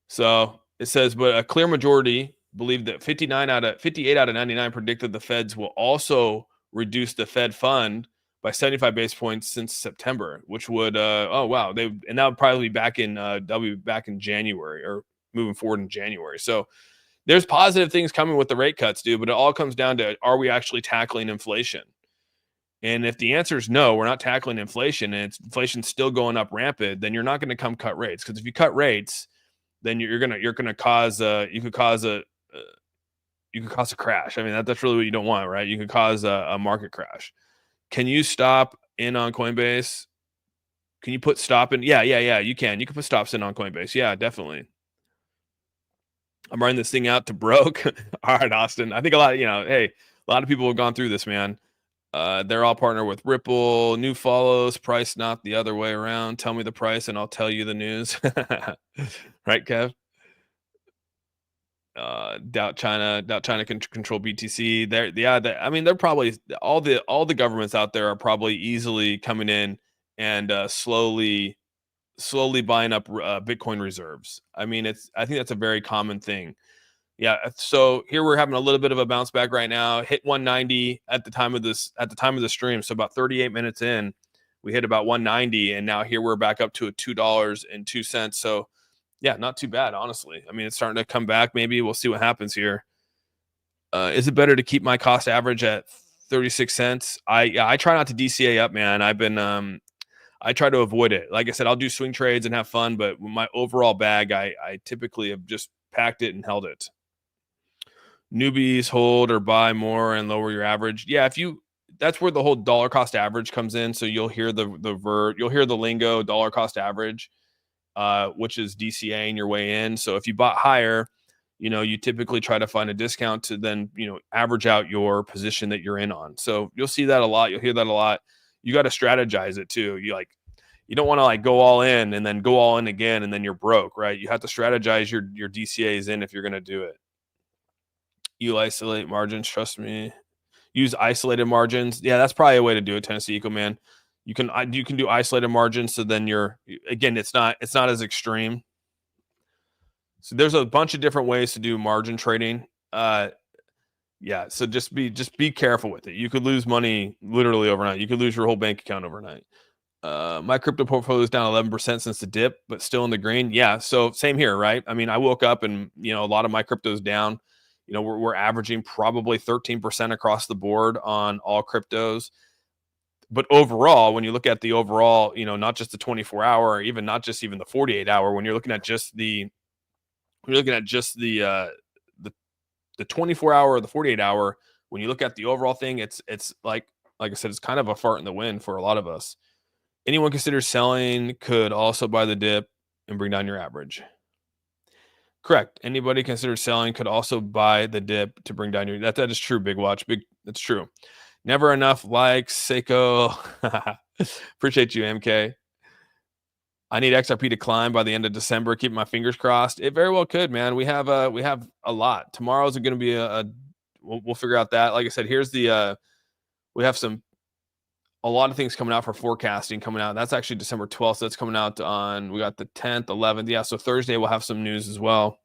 Speaker 1: So it says, but a clear majority believe that 58 out of 99 predicted the feds will also reduce the Fed fund by 75 basis points since September, which would and that would probably be back in January, or moving forward in January. So there's positive things coming with the rate cuts, dude, but it all comes down to, are we actually tackling inflation? And if the answer is no, we're not tackling inflation, and inflation's still going up rampant, then you're not going to come cut rates. Because if you cut rates, then you're gonna cause you could cause a crash. I mean, that's really what you don't want, right? You could cause a market crash. Can you stop in on Coinbase? Can you put stop in? Yeah, you can. You can put stops in on Coinbase. Yeah, definitely. I'm writing this thing out to broke. All right, Austin. I think a lot of people have gone through this, man. They're all partnered with Ripple. New follows, price not the other way around. Tell me the price and I'll tell you the news. Right, Kev? Doubt China can control BTC. They're probably all the governments out there are probably easily coming in and slowly buying up Bitcoin reserves. I mean, I think that's a very common thing. Yeah. So here we're having a little bit of a bounce back right now. Hit 190 at the time of the stream. So about 38 minutes in, we hit about 190, and now here we're back up to a $2.02. So yeah, not too bad, honestly. I mean, it's starting to come back. Maybe we'll see what happens here. Is it better to keep my cost average at 36 cents? I try not to DCA up, man. I try to avoid it. Like I said, I'll do swing trades and have fun, but my overall bag, I typically have just packed it and held it. Newbies hold or buy more and lower your average. Yeah, that's where the whole dollar cost average comes in. So you'll hear you'll hear the lingo dollar cost average, which is DCAing your way in. So if you bought higher, you typically try to find a discount to then, average out your position that you're in on. So you'll see that a lot. You'll hear that a lot. You got to strategize it too. You don't want to go all in and then go all in again and then you're broke, right? You have to strategize your DCAs in if you're going to do it. You isolate margins, trust me. Use isolated margins. Yeah, that's probably a way to do it, Tennessee Eco Man. You can do isolated margins, so then it's not as extreme. So there's a bunch of different ways to do margin trading. Yeah, so just be careful with it. You could lose money literally overnight. You could lose your whole bank account overnight. My crypto portfolio is down 11% since the dip, but still in the green. Yeah, so same here, right? I mean, I woke up and a lot of my crypto's down. We're averaging probably 13% across the board on all cryptos. But overall, when you look at the overall, not just the 24-hour, or even not just even the 48-hour, when you're looking at just the the 24-hour or the 48-hour, when you look at the overall thing, it's like I said, it's kind of a fart in the wind for a lot of us. Anyone consider selling could also buy the dip and bring down your average. Correct. Anybody consider selling could also buy the dip to bring down your that is true, Big Watch. That's true. Never enough likes, Seiko. Appreciate you, MK. I need XRP to climb by the end of December. Keep my fingers crossed. It very well could, man. We have a lot. Tomorrow's going to be we'll figure out that. Like I said, here's the we have a lot of things coming out for forecasting coming out. That's actually December 12th. So that's coming out we got the 10th, 11th. Yeah. So Thursday we'll have some news as well.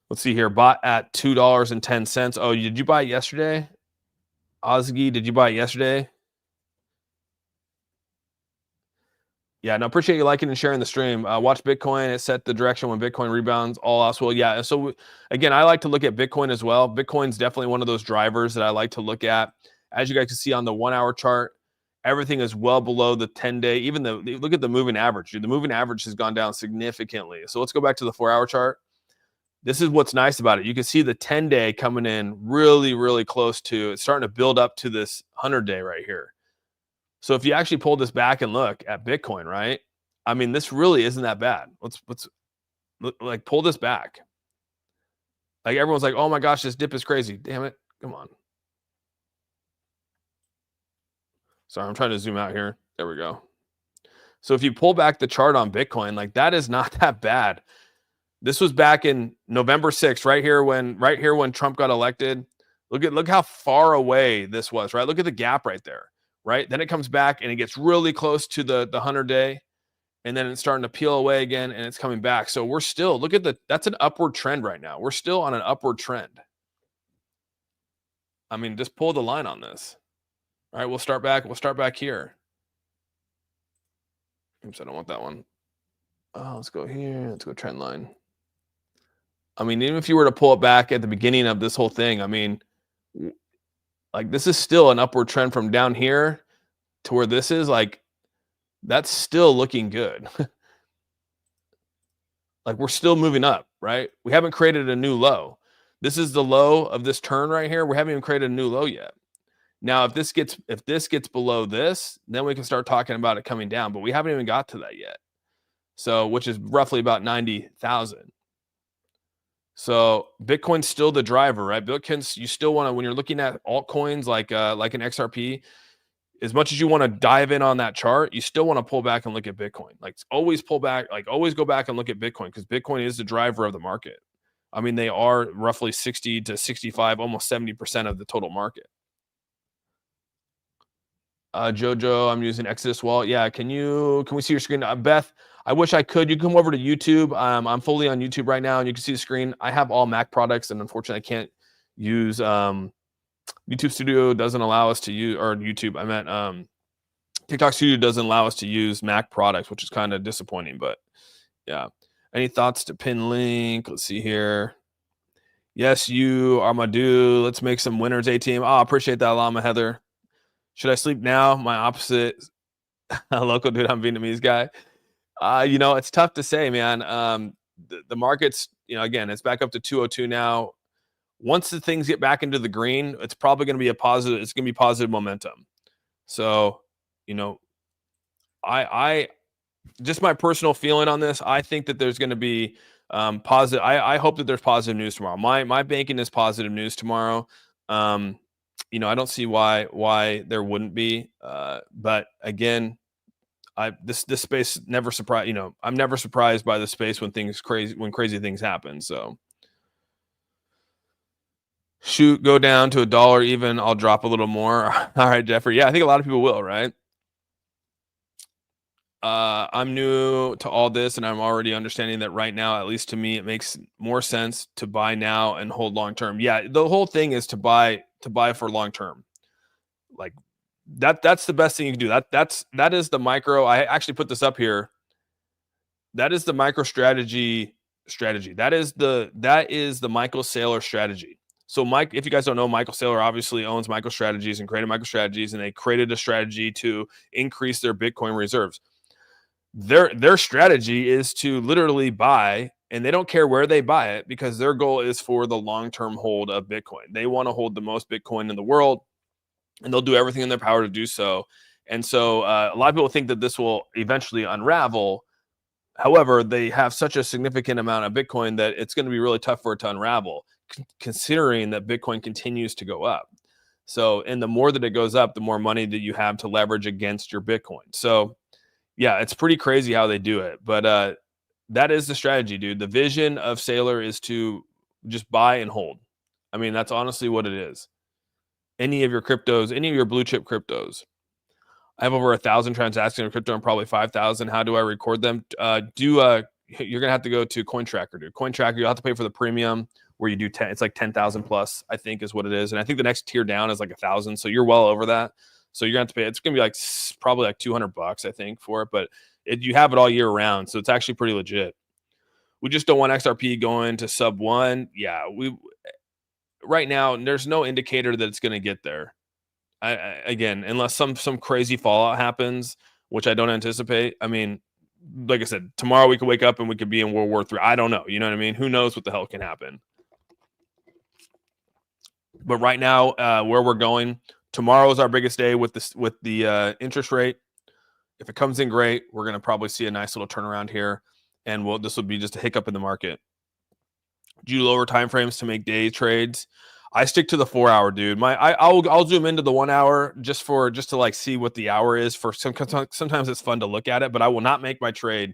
Speaker 1: Let's see here. Bought at $2.10. Oh, did you buy it yesterday? Ozzy, did you buy it yesterday? Yeah, no, appreciate you liking and sharing the stream. Watch Bitcoin. It set the direction when Bitcoin rebounds. All else will. Yeah. So again, I like to look at Bitcoin as well. Bitcoin's definitely one of those drivers that I like to look at. As you guys can see on the 1-hour chart, everything is well below the 10-day. Even look at the moving average. The moving average has gone down significantly. So let's go back to the 4-hour chart. This is what's nice about it. You can see the 10-day coming in really, really close to. It's starting to build up to this 100-day right here. So if you actually pull this back and look at Bitcoin, right? I mean, this really isn't that bad. Let's like pull this back. Like everyone's like, oh my gosh, this dip is crazy. Damn it. Come on. Sorry, I'm trying to zoom out here. There we go. So if you pull back the chart on Bitcoin, like that is not that bad. This was back in November 6th, right here when Trump got elected. Look how far away this was, right? Look at the gap right there. Right? Then it comes back and it gets really close to the 100-day, and then it's starting to peel away again and it's coming back. So we're still, that's an upward trend right now. We're still on an upward trend. I mean, just pull the line on this. All right, we'll start back here. Oops, I don't want that one. Oh, let's go here. Let's go trend line. I mean, even if you were to pull it back at the beginning of this whole thing, I mean, like this is still an upward trend from down here to where this is. Like that's still looking good. Like we're still moving up, right? We haven't created a new low. This is the low of this turn right here. We haven't even created a new low yet. Now, if this gets below this, then we can start talking about it coming down, but we haven't even got to that yet. So, which is roughly about 90,000. So Bitcoin's still the driver, right? Bitcoin's, you still want to, when you're looking at altcoins like an XRP, as much as you want to dive in on that chart, you still want to pull back and look at Bitcoin. Like always pull back, like always go back and look at Bitcoin because Bitcoin is the driver of the market. I mean, they are roughly 60 to 65, almost 70% of the total market. Jojo, I'm using Exodus Wallet. Yeah, can we see your screen? Beth, I wish I could. You can come over to YouTube. I'm fully on YouTube right now, and you can see the screen. I have all Mac products, and unfortunately, I can't use YouTube Studio doesn't allow us to use, or YouTube. I meant TikTok Studio doesn't allow us to use Mac products, which is kind of disappointing. But yeah, any thoughts to pin link? Let's see here. Yes, you are my dude. Let's make some winners. A-team. Oh, appreciate that, Llama Heather. Should I sleep now? My opposite. Local dude, I'm Vietnamese guy. It's tough to say, man. The market's, again, it's back up to 202 now. Once the things get back into the green, it's probably going to be a positive. It's going to be positive momentum. So, I just my personal feeling on this. I think that there's going to be positive. I hope that there's positive news tomorrow. My banking is positive news tomorrow. I don't see why there wouldn't be. But again, this space never surprised. I'm never surprised by the space when crazy things happen. So go down to $1 even. I'll drop a little more. All right, Jeffrey. Yeah, I think a lot of people will, right? I'm new to all this, and I'm already understanding that right now, at least to me, it makes more sense to buy now and hold long term. Yeah, the whole thing is to buy for long term. Like that's the best thing you can do. That is the micro. I actually put this up here. That is the micro strategy. That is the Michael Saylor strategy. So Mike, if you guys don't know, Michael Saylor obviously owns MicroStrategies and created MicroStrategies, and they created a strategy to increase their Bitcoin reserves. Their strategy is to literally buy, and they don't care where they buy it because their goal is for the long-term hold of Bitcoin. They want to hold the most Bitcoin in the world, and they'll do everything in their power to do so. And so a lot of people think that this will eventually unravel. However, they have such a significant amount of Bitcoin that it's going to be really tough for it to unravel, considering that Bitcoin continues to go up. So, and the more that it goes up, the more money that you have to leverage against your Bitcoin. So, yeah, it's pretty crazy how they do it. But that is the strategy, dude. The vision of Saylor is to just buy and hold. I mean, that's honestly what it is. Any of your cryptos, any of your blue chip cryptos. I have over 1,000 transactions in crypto and probably 5,000. How do I record them? You're gonna have to go to CoinTracker, dude. CoinTracker, you'll have to pay for the premium where you do 10. It's like 10,000 plus, I think, is what it is. And I think the next tier down is like 1,000. So you're well over that. So you're gonna have to pay. It's gonna be like probably like $200, I think, for it. But you have it all year round, so it's actually pretty legit. We just don't want XRP going to sub 1. Yeah, we right now there's no indicator that it's gonna get there. Again, unless some crazy fallout happens, which I don't anticipate. I mean, like I said, tomorrow we could wake up and we could be in World War III. I don't know. You know what I mean? Who knows what the hell can happen? But right now, where we're going, tomorrow is our biggest day with the interest rate. If it comes in great, we're going to probably see a nice little turnaround here, and this will be just a hiccup in the market. Do you lower time frames to make day trades? I stick to the 4 hour, dude. I'll zoom into the 1 hour just to like see what the hour is for sometimes it's fun to look at it, but I will not make my trade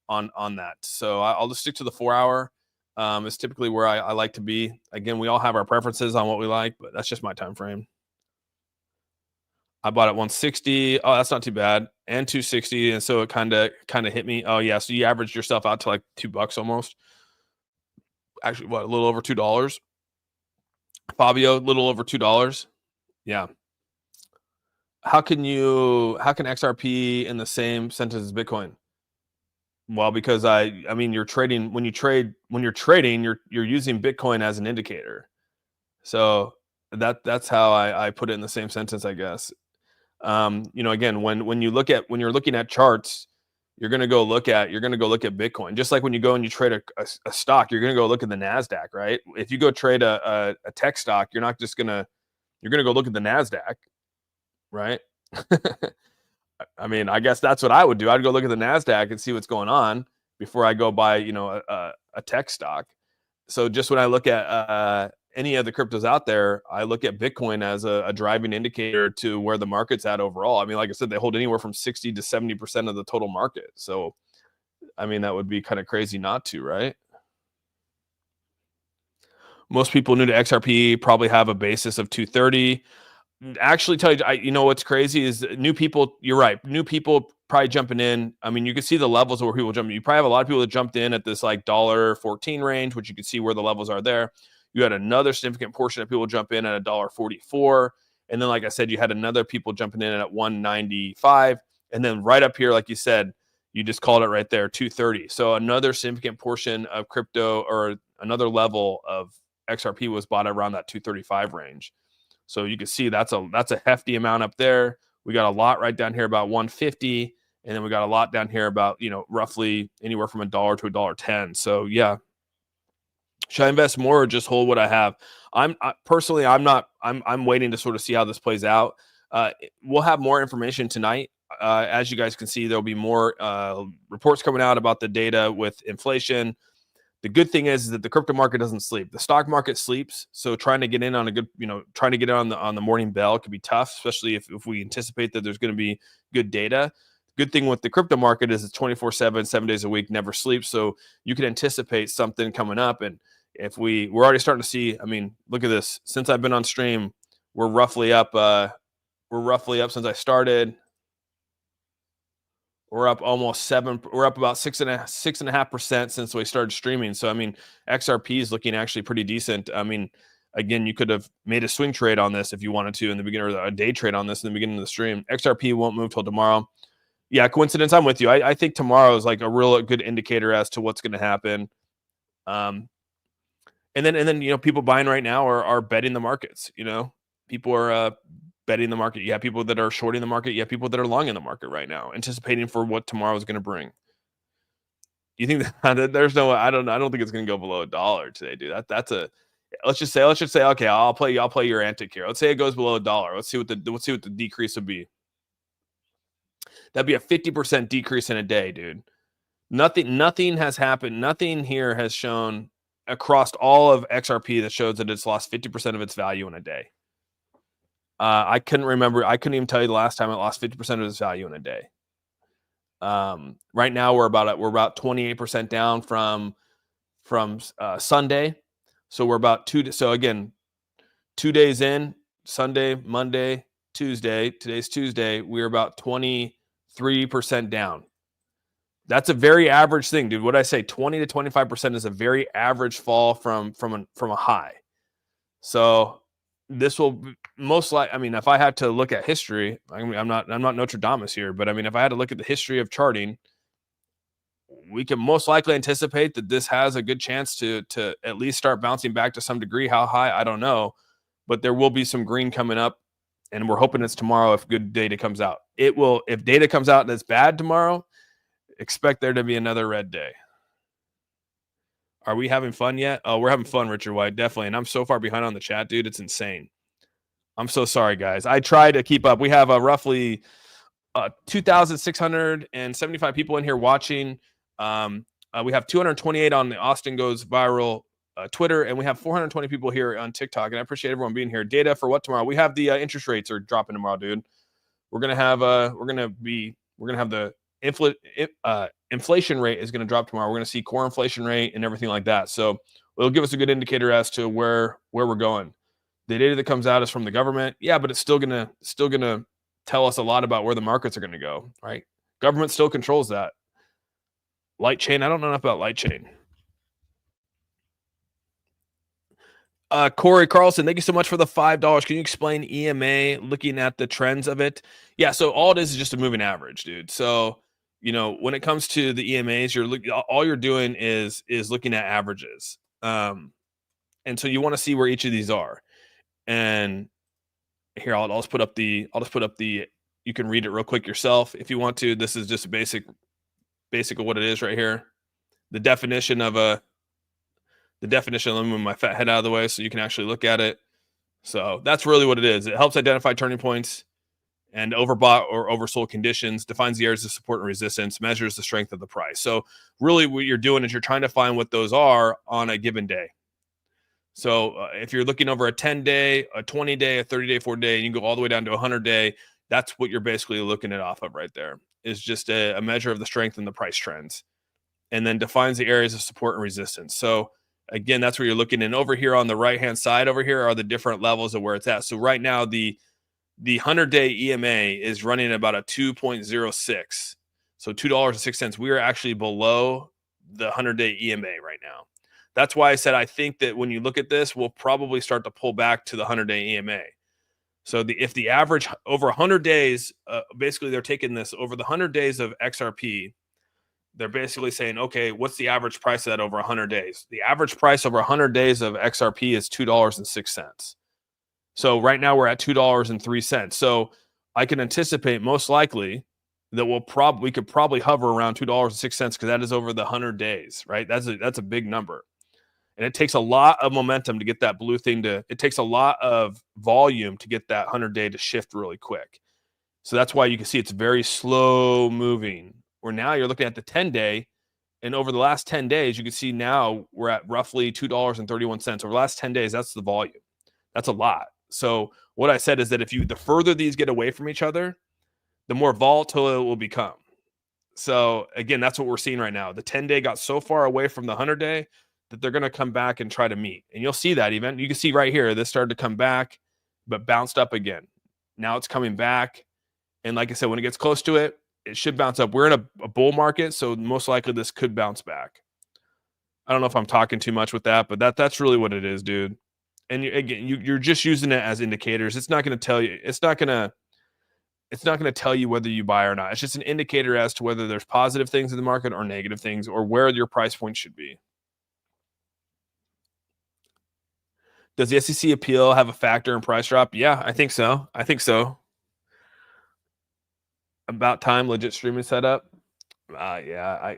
Speaker 1: on that. So I'll just stick to the 4 hour. It's typically where I like to be. Again, we all have our preferences on what we like, but that's just my time frame. I bought at 160. Oh, that's not too bad. And 260. And so it kind of hit me. Oh yeah. So you averaged yourself out to like $2 almost. Actually, what, a little over $2? Fabio, a little over $2. Yeah. How can XRP in the same sentence as Bitcoin? Well, because I mean, you're trading when you're trading, you're using Bitcoin as an indicator. So that's how I put it in the same sentence, I guess. Again, when you're looking at charts, you're going to go look at Bitcoin. Just like when you go and you trade a stock, you're going to go look at the NASDAQ, right? If you go trade a tech stock, you're going to go look at the NASDAQ, right? I mean, I guess that's what I would do. I'd go look at the NASDAQ and see what's going on before I go buy, a tech stock. So just when I look at any of the cryptos out there, I look at Bitcoin as a driving indicator to where the market's at overall. I mean, like I said, they hold anywhere from 60 to 70% of the total market. So, I mean, that would be kind of crazy not to, right? Most people new to XRP probably have a basis of 230. Actually, tell you, what's crazy is new people. You're right. New people probably jumping in. I mean, you can see the levels where people jump. You probably have a lot of people that jumped in at this like $1.14 range, which you can see where the levels are there. You had another significant portion of people jump in at $1.44. And then, like I said, you had another people jumping in at 195. And then right up here, like you said, you just called it right there, 230. So another significant portion of crypto or another level of XRP was bought around that 235 range. So you can see that's a hefty amount up there. We got a lot right down here about 150. And then we got a lot down here about, roughly anywhere from $1 to $1.10. So yeah. Should I invest more or just hold what I have? I'm waiting to sort of see how this plays out. We'll have more information tonight. As you guys can see, there'll be more reports coming out about the data with inflation. The good thing is that the crypto market doesn't sleep. The stock market sleeps. So trying to get in on on the morning bell could be tough, especially if we anticipate that there's going to be good data. Good thing with the crypto market is it's 24/7, 7 days a week, never sleeps. So you can anticipate something coming up. And if we're already starting to see, I mean, look at this. Since I've been on stream, we're roughly up since I started. We're up almost 7. We're up about 6.5% since we started streaming. So I mean, XRP is looking actually pretty decent. I mean, again, you could have made a swing trade on this if you wanted to in the beginning, or a day trade on this in the beginning of the stream. XRP won't move till tomorrow. Yeah, coincidence. I'm with you. I think tomorrow is like a real good indicator as to what's going to happen. And then people buying right now are betting the markets. People are betting the market. You have people that are shorting the market. You have people that are long in the market right now, anticipating for what tomorrow is going to bring. You think that there's no? I don't think it's going to go below $1 today, dude. That's a. Let's just say, okay, I'll play your antic here. Let's say it goes below $1. Let's see what the decrease would be. That'd be a 50% decrease in a day, dude. Nothing has happened. Nothing here has shown across all of XRP that shows that it's lost 50% of its value in a day. I couldn't remember. I couldn't even tell you the last time it lost 50% of its value in a day. Right now we're about 28% down from Sunday. So we're about 2. So again, 2 days in, Sunday, Monday, Tuesday. Today's Tuesday. We're about 23% down. That's a very average thing, dude. What I say, 20 to 25% is a very average fall from a high. So this will most likely. I mean, if I had to look at history, I'm not Nostradamus here, but I mean, if I had to look at the history of charting, we can most likely anticipate that this has a good chance to at least start bouncing back to some degree. How high, I don't know, but there will be some green coming up, and we're hoping it's tomorrow if good data comes out. It will. If data comes out that's bad tomorrow, expect there to be another red day. Are we having fun yet? Oh, we're having fun, Richard White, definitely. And I'm so far behind on the chat, dude. It's insane. I'm so sorry, guys. I try to keep up. We have roughly 2,675 people in here watching. We have 228 on the Austin Goes Viral Twitter, and we have 420 people here on TikTok. And I appreciate everyone being here. Data for what tomorrow? We have the interest rates are dropping tomorrow, dude. We're gonna have the inflation rate is going to drop tomorrow. We're going to see core inflation rate and everything like that. So it'll give us a good indicator as to where we're going. The data that comes out is from the government. Yeah, but it's still going to tell us a lot about where the markets are going to go, right? Government still controls that. Light chain, I don't know enough about light chain. Corey Carlson, thank you so much for the $5. Can you explain EMA looking at the trends of it? Yeah, so all it is just a moving average, dude. So when it comes to the EMAs, all you're doing is looking at averages. And so you want to see where each of these are. And here, I'll just put up the, you can read it real quick yourself if you want to. This is just a basic of what it is right here. The definition, let me move my fat head out of the way so you can actually look at it. So that's really what it is. It helps identify turning points and overbought or oversold conditions, defines the areas of support and resistance, measures the strength of the price. So really what you're doing is you're trying to find what those are on a given day. So if you're looking over a 10-day, a 20-day, a 30-day, 4-day, and you go all the way down to a 100-day, that's what you're basically looking at off of right there, is just a measure of the strength and the price trends, and then defines the areas of support and resistance. So again, that's where you're looking. And over here on the right-hand side over here are the different levels of where it's at. So right now, the 100-day EMA is running about a 2.06. So $2.06. We are actually below the 100-day EMA right now. That's why I said I think that when you look at this, we'll probably start to pull back to the 100-day EMA. So if the average over 100 days, basically they're taking this over the 100 days of XRP, they're basically saying, okay, what's the average price of that over 100 days? The average price over 100 days of XRP is $2.06. So right now we're at $2.03. So I can anticipate most likely that we could probably hover around $2.06 because that is over the 100 days, right? That's a big number. And it takes a lot of momentum to get that blue thing it takes a lot of volume to get that 100-day to shift really quick. So that's why you can see it's very slow moving. Where now you're looking at the 10-day, and over the last 10 days, you can see now we're at roughly $2.31. Over the last 10 days, that's the volume. That's a lot. So what I said is that the further these get away from each other, the more volatile it will become. So again, that's what we're seeing right now. The 10-day got so far away from the 100-day that they're going to come back and try to meet. And you'll see that even. You can see right here, this started to come back, but bounced up again. Now it's coming back. And like I said, when it gets close to it, it should bounce up. We're in a bull market, so most likely this could bounce back. I don't know if I'm talking too much with that, but that's really what it is, dude. And you're just using it as indicators. It's not going to tell you. It's not going to tell you whether you buy or not. It's just an indicator as to whether there's positive things in the market or negative things, or where your price point should be. Does the SEC appeal have a factor in price drop? Yeah, I think so. I think so. About time, legit streaming setup. Yeah,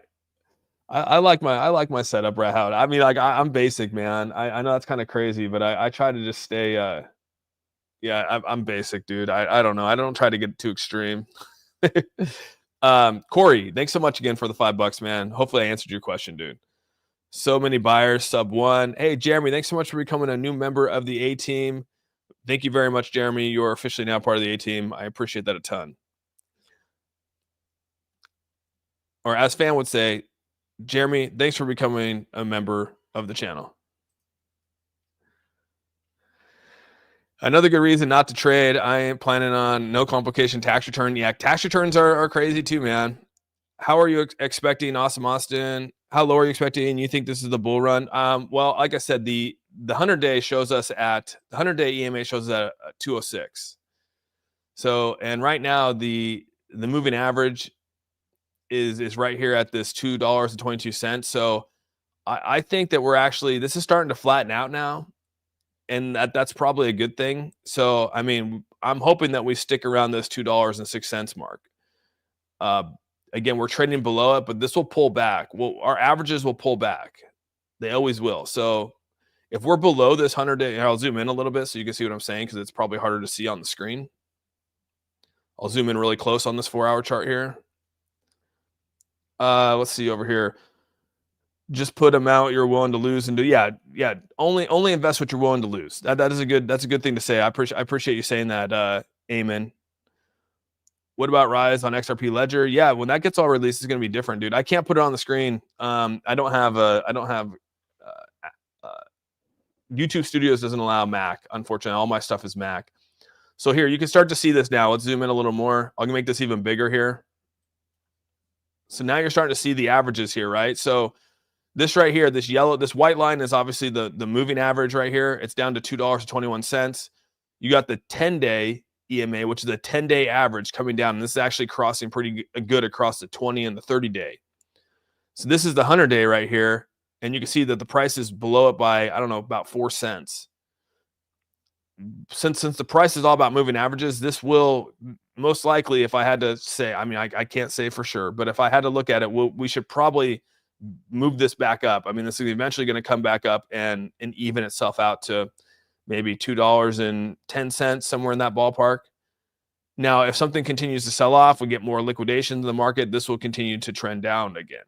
Speaker 1: I like my setup, Brett Howard. I mean, like I'm basic, man. I know that's kind of crazy, but I try to just stay. Yeah, I'm basic, dude. I don't know. I don't try to get too extreme. Corey, thanks so much again for the $5, man. Hopefully I answered your question, dude. So many buyers, sub 1. Hey, Jeremy, thanks so much for becoming a new member of the A team. Thank you very much, Jeremy. You're officially now part of the A team. I appreciate that a ton. Or as fan would say, Jeremy, thanks for becoming a member of the channel. Another good reason not to trade. I am planning on no complication tax return. Yeah, tax returns are crazy too, man. How are you expecting Awesome Austin? How low are you expecting? You think this is the bull run? Well, like I said, the 100-day shows us at the 100-day EMA shows us at 206. So, and right now the moving average is right here at this $2.22. So I think that we're actually, this is starting to flatten out now, and that's probably a good thing. So, I mean, I'm hoping that we stick around this $2.06 mark. Again, we're trading below it, but this will pull back. Well, our averages will pull back. They always will. So if we're below this 100-day, I'll zoom in a little bit so you can see what I'm saying, because it's probably harder to see on the screen. I'll zoom in really close on this 4-hour chart here. Let's see over here. Just put amount you're willing to lose and do. Yeah. Only invest what you're willing to lose. That's a good thing to say. I appreciate you saying that, Amen. What about Rise on XRP Ledger? Yeah, when that gets all released, it's going to be different, dude. I can't put it on the screen. I don't have YouTube Studios doesn't allow Mac. Unfortunately, all my stuff is Mac. So here, you can start to see this now. Let's zoom in a little more. I'll make this even bigger here. So now you're starting to see the averages here, right? So this right here, this white line is obviously the moving average right here. It's down to $2.21. You got the 10-day EMA, which is a 10-day average coming down. And this is actually crossing pretty good across the 20 and the 30-day. So this is the 100-day right here. And you can see that the price is below it by, I don't know, about 4 cents. Since the price is all about moving averages, this will most likely, if I had to say, I mean, I can't say for sure, but if I had to look at it, we should probably move this back up. I mean, this is eventually going to come back up and even itself out to maybe $2.10, somewhere in that ballpark. Now, if something continues to sell off, we get more liquidations in the market, this will continue to trend down again.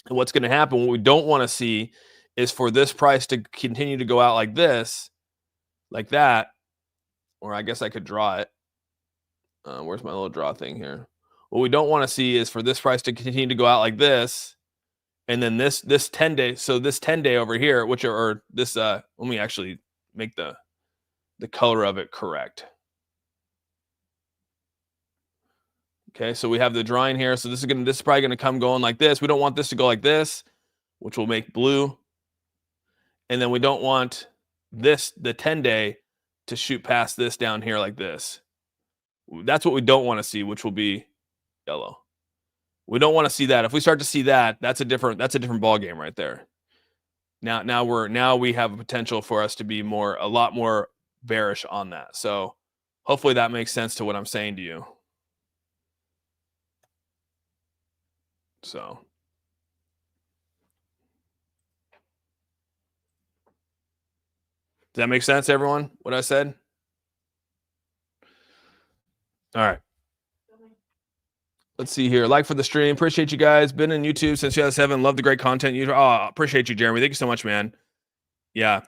Speaker 1: And what's going to happen, what we don't want to see, is for this price to continue to go out like this, like that, or I guess I could draw it. Where's my little draw thing here? What we don't want to see is for this price to continue to go out like this, and then this 10-day, so this 10-day over here, which are this, let me actually make the color of it correct. Okay, so we have the drawing here. So this is probably gonna come going like this. We don't want this to go like this, which will make blue. And then we don't want this, the 10-day, to shoot past this down here like this. That's what we don't want to see, which will be yellow. We don't want to see that. If we start to see that, that's a different ball game right there. Now we have a potential for us to be a lot more bearish on that. So hopefully that makes sense to what I'm saying to you. So does that make sense, everyone? What I said? All right. Let's see here. Like for the stream. Appreciate you guys. Been in YouTube since 2007. Love the great content. Appreciate you, Jeremy. Thank you so much, man. Yeah.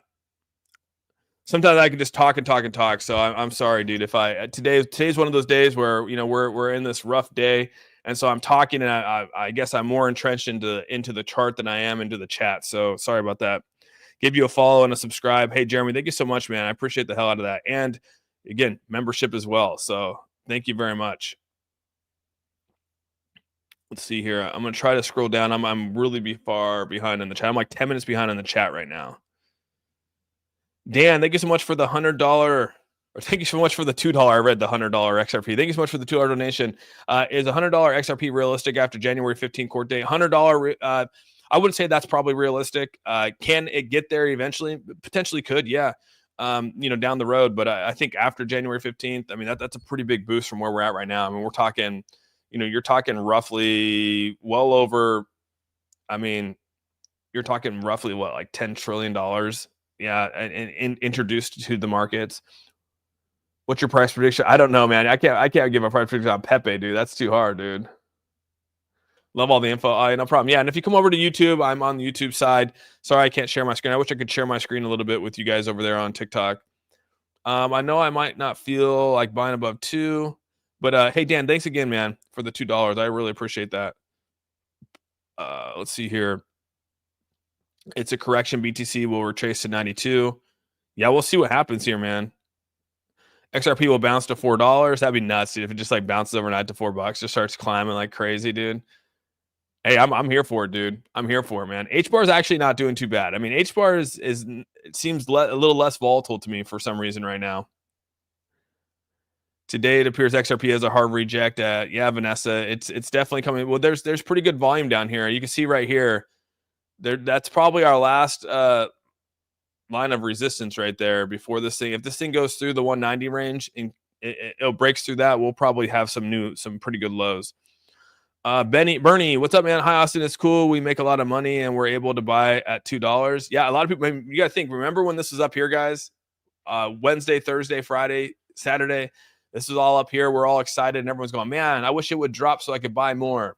Speaker 1: Sometimes I can just talk and talk and talk. So I'm sorry, dude. If today's one of those days where we're in this rough day, and so I'm talking, and I guess I'm more entrenched into the chart than I am into the chat. So sorry about that. Give you a follow and a subscribe. Hey, Jeremy, thank you so much, man. I appreciate the hell out of that. And again, membership as well. So thank you very much. Let's see here. I'm gonna try to scroll down. I'm really far behind in the chat. I'm like 10 minutes behind in the chat right now. Dan, thank you so much for the $100. Or thank you so much for the $2. I read the $100 XRP. Thank you so much for the $2 donation. Is a $100 XRP realistic after January 15 court date? $100. I wouldn't say that's probably realistic. Can it get there eventually? Potentially could, yeah. Down the road. But I think after January 15th, I mean, that's a pretty big boost from where we're at right now. I mean, we're talking, you're talking roughly well over, I mean, you're talking roughly what, like $10 trillion. Yeah. And introduced to the markets. What's your price prediction? I don't know, man. I can't give a price prediction on Pepe, dude. That's too hard, dude. Love all the info. No problem. Yeah, and if you come over to YouTube, I'm on the YouTube side. Sorry, I can't share my screen. I wish I could share my screen a little bit with you guys over there on TikTok. I know I might not feel like buying above 2, but hey, Dan, thanks again, man, for the $2. I really appreciate that. Let's see here. It's a correction. BTC will retrace to 92. Yeah, we'll see what happens here, man. XRP will bounce to $4. That'd be nuts, dude. If it just like bounces overnight to $4, just starts climbing like crazy, dude. Hey, I'm here for it, dude. I'm here for it, man. HBAR is actually not doing too bad. I mean, HBAR is it seems a little less volatile to me for some reason right now. Today it appears XRP has a hard reject. Yeah, Vanessa, it's definitely coming. Well, there's pretty good volume down here. You can see right here. That's probably our last line of resistance right there before this thing. If this thing goes through the 190 range and it breaks through that, we'll probably have some pretty good lows. Bernie, what's up, man? Hi, Austin. It's cool. We make a lot of money and we're able to buy at $2. Yeah, a lot of people. You got to think. Remember when this was up here, guys? Wednesday, Thursday, Friday, Saturday. This was all up here. We're all excited and everyone's going, man, I wish it would drop so I could buy more.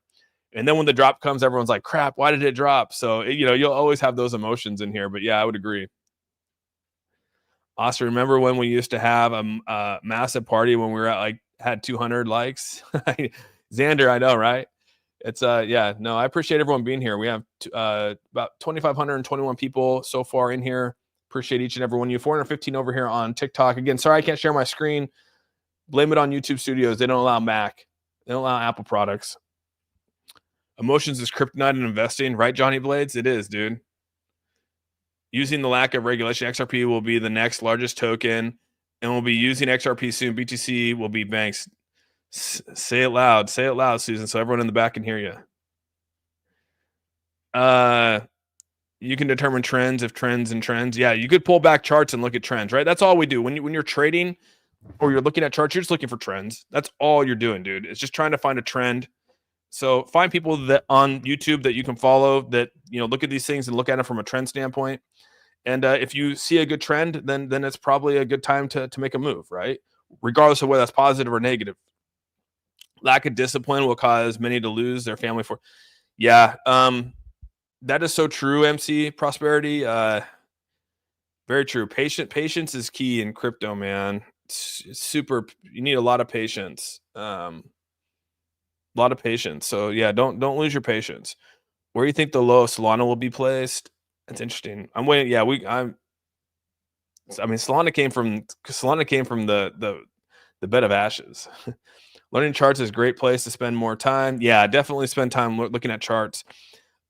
Speaker 1: And then when the drop comes, everyone's like, crap, why did it drop? So, you'll always have those emotions in here. But yeah, I would agree. Austin, remember when we used to have a massive party when we were had 200 likes? Xander, I know, right? It's yeah, no, I appreciate everyone being here. We have about 2,521 people so far in here. Appreciate each and every one of you. 415 over here on TikTok. Again, sorry I can't share my screen. Blame it on YouTube Studios. They don't allow Mac. They don't allow Apple products. Emotions is kryptonite in investing, right, Johnny Blades? It is, dude. Using the lack of regulation, XRP will be the next largest token, and we'll be using XRP soon. BTC will be banks. Say it loud, Susan, so everyone in the back can hear you. You can determine trends if trends. Yeah, you could pull back charts and look at trends, right? That's all we do when you're trading or you're looking at charts. You're just looking for trends. That's all you're doing, dude. It's just trying to find a trend. So find people that on YouTube that you can follow that look at these things and look at them from a trend standpoint. And if you see a good trend, then it's probably a good time to make a move, right? Regardless of whether that's positive or negative. Lack of discipline will cause many to lose their family for. Yeah, that is so true, MC Prosperity. Very true. Patience is key in crypto, man. It's super. You need a lot of patience. A lot of patience. So yeah, don't lose your patience. Where do you think the low of Solana will be placed? That's interesting. I'm waiting. Yeah, I mean, Solana came from the bed of ashes. Learning charts is a great place to spend more time. Yeah, definitely spend time looking at charts.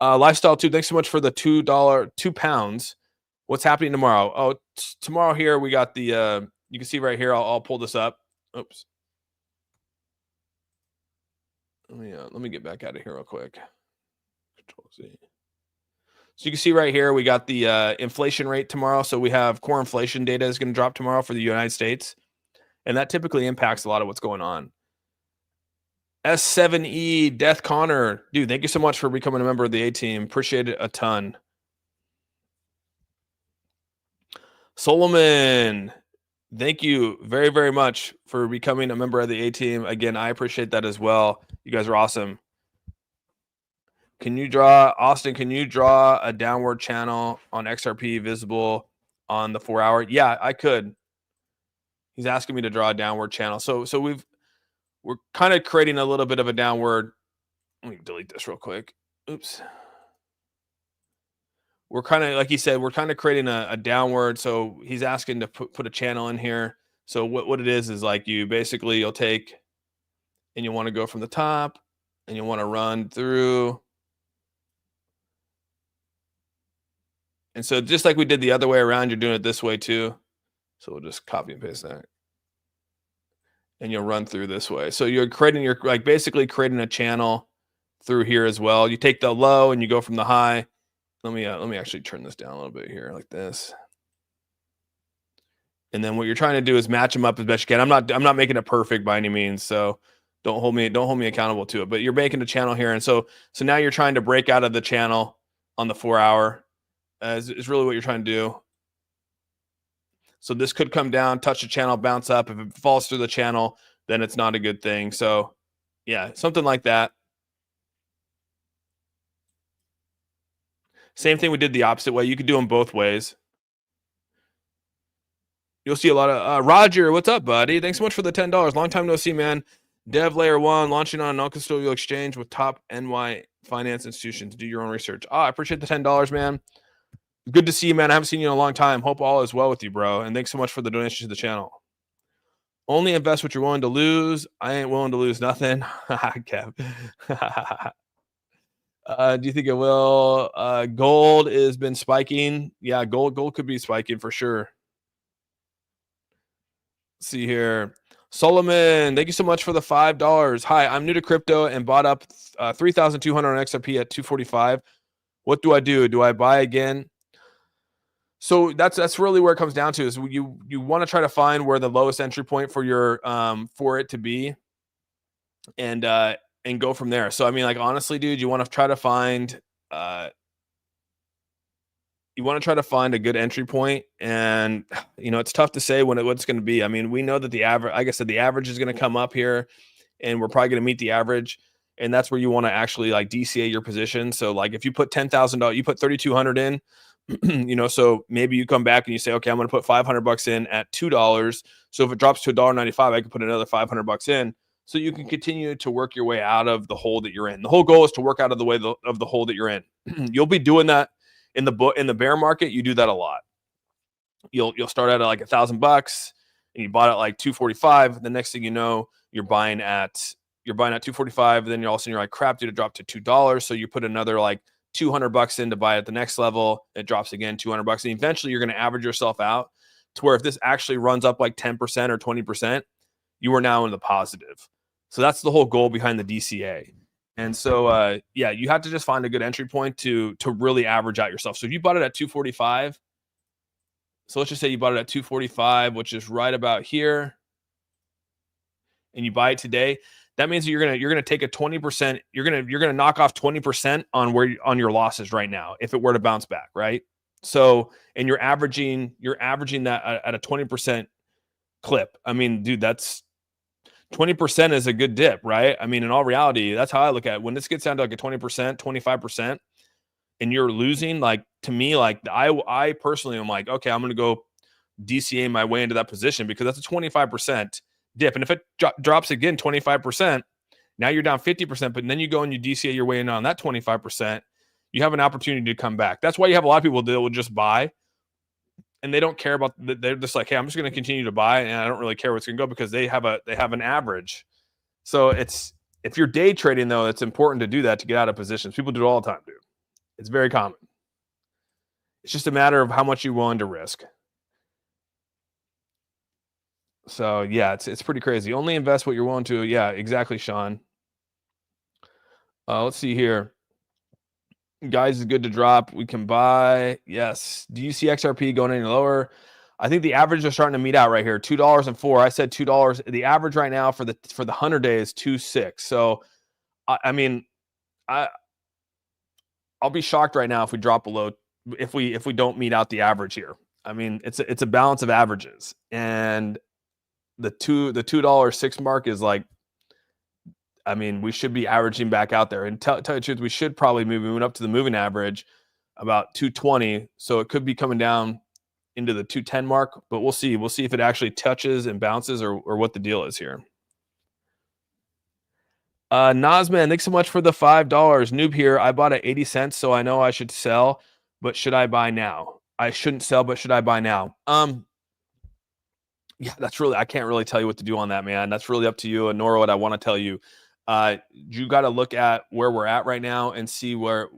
Speaker 1: Lifestyle 2, thanks so much for the £2. What's happening tomorrow? Oh, tomorrow here we got the you can see right here. I'll pull this up. Oops. Let me get back out of here real quick. Control Z. So you can see right here we got the inflation rate tomorrow. So we have core inflation data is going to drop tomorrow for the United States, and that typically impacts a lot of what's going on. S7E Death Connor, dude, thank you so much for becoming a member of the A team. Appreciate it a ton. Solomon, thank you very, very much for becoming a member of the A team. Again, I appreciate that as well. You guys are awesome. Austin, can you draw a downward channel on XRP visible on the 4-hour? Yeah, I could. He's asking me to draw a downward channel. So we're kind of creating a little bit of a downward. Let me delete this real quick. Oops. We're kind of, like he said, we're kind of creating a downward. So he's asking to put a channel in here. So what it is like you'll take and you want to go from the top and you want to run through. And so just like we did the other way around, you're doing it this way too. So we'll just copy and paste that. And you'll run through this way. So you're creating your, like, basically creating a channel through here as well. You take the low and you go from the high. Let me actually turn this down a little bit here, like this. And then what you're trying to do is match them up as best you can. I'm not making it perfect by any means, so don't hold me accountable to it. But you're making a channel here, and so now you're trying to break out of the channel on the 4 hour. Is really what you're trying to do. So this could come down, touch the channel, bounce up. If it falls through the channel, then it's not a good thing. So yeah, something like that. Same thing we did the opposite way. You could do them both ways. You'll see a lot of Roger. What's up, buddy? Thanks so much for the $10. Long time no see, man. Dev Layer 1 launching on a non-custodial exchange with top NY finance institutions. Do your own research. I appreciate the $10, man. Good to see you, man. I haven't seen you in a long time. Hope all is well with you, bro. And thanks so much for the donation to the channel. Only invest what you're willing to lose. I ain't willing to lose nothing. Kev. Do you think it will? Gold has been spiking. Yeah, gold could be spiking for sure. Let's see here. Solomon, thank you so much for the $5. Hi, I'm new to crypto and bought up 3,200 on XRP at 245. What do I do? Do I buy again? So that's really where it comes down to, is you want to try to find where the lowest entry point for your for it to be, and go from there. So I mean, like, honestly, dude, you want to try to find a good entry point, and it's tough to say what it's going to be. I mean, we know that the average, like I said, the average is going to come up here, and we're probably going to meet the average, and that's where you want to actually like DCA your position. So like if you put $10,000, you put 3,200 in. So maybe you come back and you say, okay, I'm going to put $500 in at $2. So if it drops to $1.95, I can put another $500 in. So you can continue to work your way out of the hole that you're in. The whole goal is to work out of the way of the hole that you're in. You'll be doing that in the bear market. You do that a lot. You'll start out at like $1,000 and you bought at like 245. The next thing you know, you're buying at 245. Then all of a sudden you're like, crap, dude, it dropped to $2. So you put another like $200 in to buy at the next level. It drops again, $200, and eventually you're going to average yourself out to where if this actually runs up like 10% or 20%, you are now in the positive. So that's the whole goal behind the DCA. And so you have to just find a good entry point to really average out yourself. So if you bought it at 245, so let's just say you bought it at 245, which is right about here, and you buy it today, that means you're gonna take a 20%. You're gonna knock off 20% on your losses right now if it were to bounce back, right? So, and you're averaging that at a 20% clip. I mean, dude, that's 20% is a good dip, right? I mean, in all reality, that's how I look at it. When this gets down to like a 20%, 25%, and you're losing, like, to me, like I personally am like, okay, I'm gonna go DCA my way into that position because that's a 25% dip. And if it drops again 25%, now you're down 50%, but then you go and you DCA your way in on that 25%, you have an opportunity to come back. That's why you have a lot of people that will just buy and they don't care about, they're just like, hey, I'm just going to continue to buy and I don't really care what's going to go because they have an average. So if you're day trading though, it's important to do that to get out of positions. People do it all the time, dude. It's very common. It's just a matter of how much you're willing to risk. So yeah, it's pretty crazy. Only invest what you're willing to. Yeah, exactly, Sean. Let's see here. Guys, is good to drop. We can buy. Yes. Do you see XRP going any lower? I think the average is starting to meet out right here. $2.04. I said $2. The average right now for the 100-day is 2.6. So I mean, I'll be shocked right now if we drop below, if we don't meet out the average here. I mean, it's a balance of averages, and the $2.06 mark is like, I mean, we should be averaging back out there. And tell you the truth, we should probably be moving up to the moving average about 220. So it could be coming down into the 210 mark, but we'll see. We'll see if it actually touches and bounces or what the deal is here. Nazman, thanks so much for the $5. Noob here. I bought at 80 cents, so I know I should sell, but should I buy now? I shouldn't sell, but should I buy now? Yeah, I can't really tell you what to do on that, man. That's really up to you, and nor would I want to tell you. You got to look at where we're at right now and see what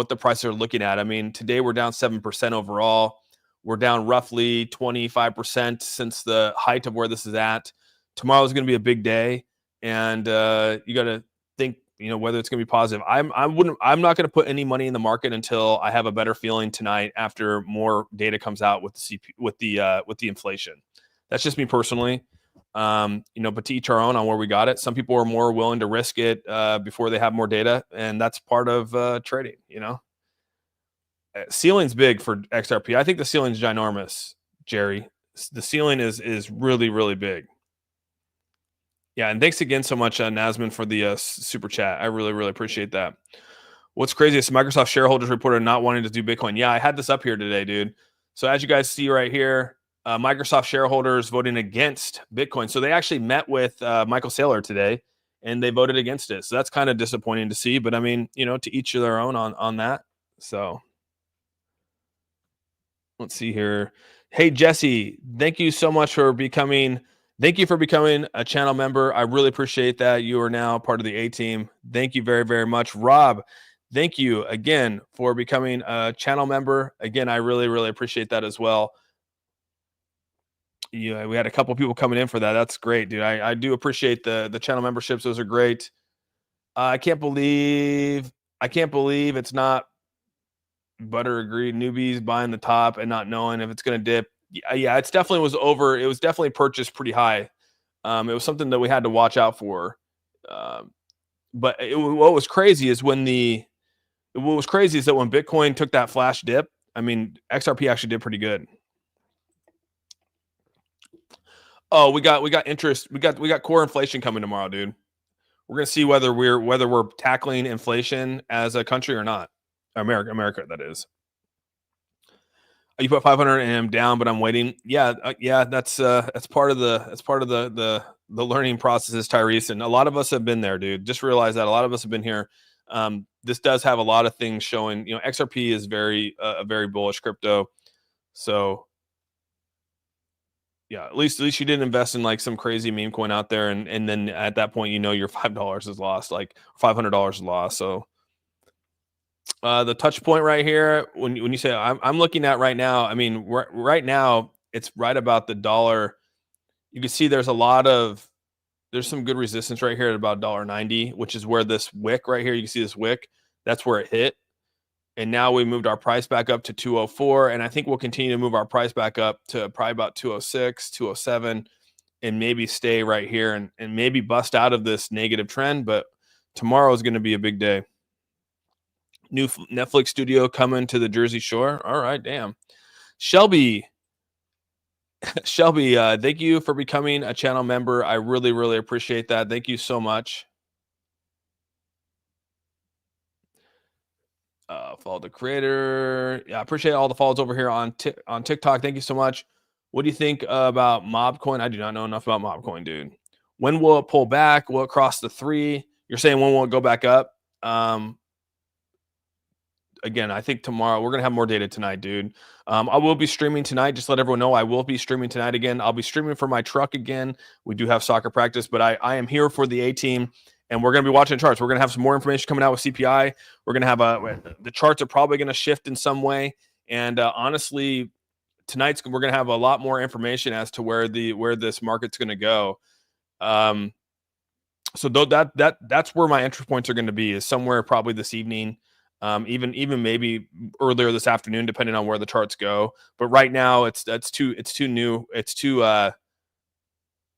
Speaker 1: the prices are looking at. I mean, today we're down 7% overall. We're down roughly 25% since the height of where this is at. Tomorrow is going to be a big day, and you got to think, whether it's going to be positive. I'm not going to put any money in the market until I have a better feeling tonight after more data comes out with the inflation. That's just me personally. But to each our own on where we got it. Some people are more willing to risk it before they have more data, and that's part of trading. Ceiling's big for XRP. I think the ceiling's ginormous, Jerry. The ceiling is really, really big. Yeah, and thanks again so much, Nasman, for the super chat. I really, really appreciate that. What's crazy is Microsoft shareholders reported not wanting to do Bitcoin. Yeah, I had this up here today, dude. So as you guys see right here, Microsoft shareholders voting against Bitcoin. So they actually met with Michael Saylor today, and they voted against it. So that's kind of disappointing to see. But I mean, to each of their own on that. So let's see here. Hey, Jesse, thank you so much for becoming a channel member. I really appreciate that. You are now part of the A team. Thank you very, very much. Rob, thank you again for becoming a channel member. Again, I really, really appreciate that as well. Yeah, we had a couple people coming in for that. That's great, dude. I do appreciate the channel memberships. Those are great. I can't believe it's not butter agreed newbies buying the top and not knowing if it's going to dip. Yeah, it's definitely was over. It was definitely purchased pretty high. It was something that we had to watch out for. But what was crazy is that when Bitcoin took that flash dip, I mean, XRP actually did pretty good. Oh, we got interest. We got core inflation coming tomorrow, dude. We're gonna see whether we're tackling inflation as a country or not. America, that is. You put 500 and I'm down, but I'm waiting. Yeah, that's part of the learning processes, Tyrese, and a lot of us have been there, dude. Just realize that a lot of us have been here. This does have a lot of things showing. XRP is a very bullish crypto. So yeah, at least you didn't invest in like some crazy meme coin out there, and then at that point, your $5 is lost, like $500 is lost. So the touch point right here, when you say I'm looking at right now, I mean right now it's right about the dollar. You can see there's some good resistance right here at about $1.90, which is where this wick right here. You can see this wick. That's where it hit. And now we moved our price back up to 204. And I think we'll continue to move our price back up to probably about 206, 207, and maybe stay right here and maybe bust out of this negative trend. But tomorrow is going to be a big day. New Netflix studio coming to the Jersey Shore. All right, damn. Shelby, thank you for becoming a channel member. I really, really appreciate that. Thank you so much. Follow the creator. Yeah, I appreciate all the follows over here on TikTok. Thank you so much. What do you think about Mobcoin? I do not know enough about Mobcoin, dude. When will it pull back? Will it cross the 3? You're saying when will it go back up? Again, I think tomorrow we're gonna have more data tonight, dude. I will be streaming tonight. Just let everyone know I will be streaming tonight again. I'll be streaming for my truck again. We do have soccer practice, but I am here for the A team. And we're going to be watching charts. We're going to have some more information coming out with CPI. We're going to have the charts are probably going to shift in some way. And honestly, we're going to have a lot more information as to where this market's going to go. So that's where my entry points are going to be, is somewhere probably this evening, even maybe earlier this afternoon, depending on where the charts go. But right now, it's too new. It's too.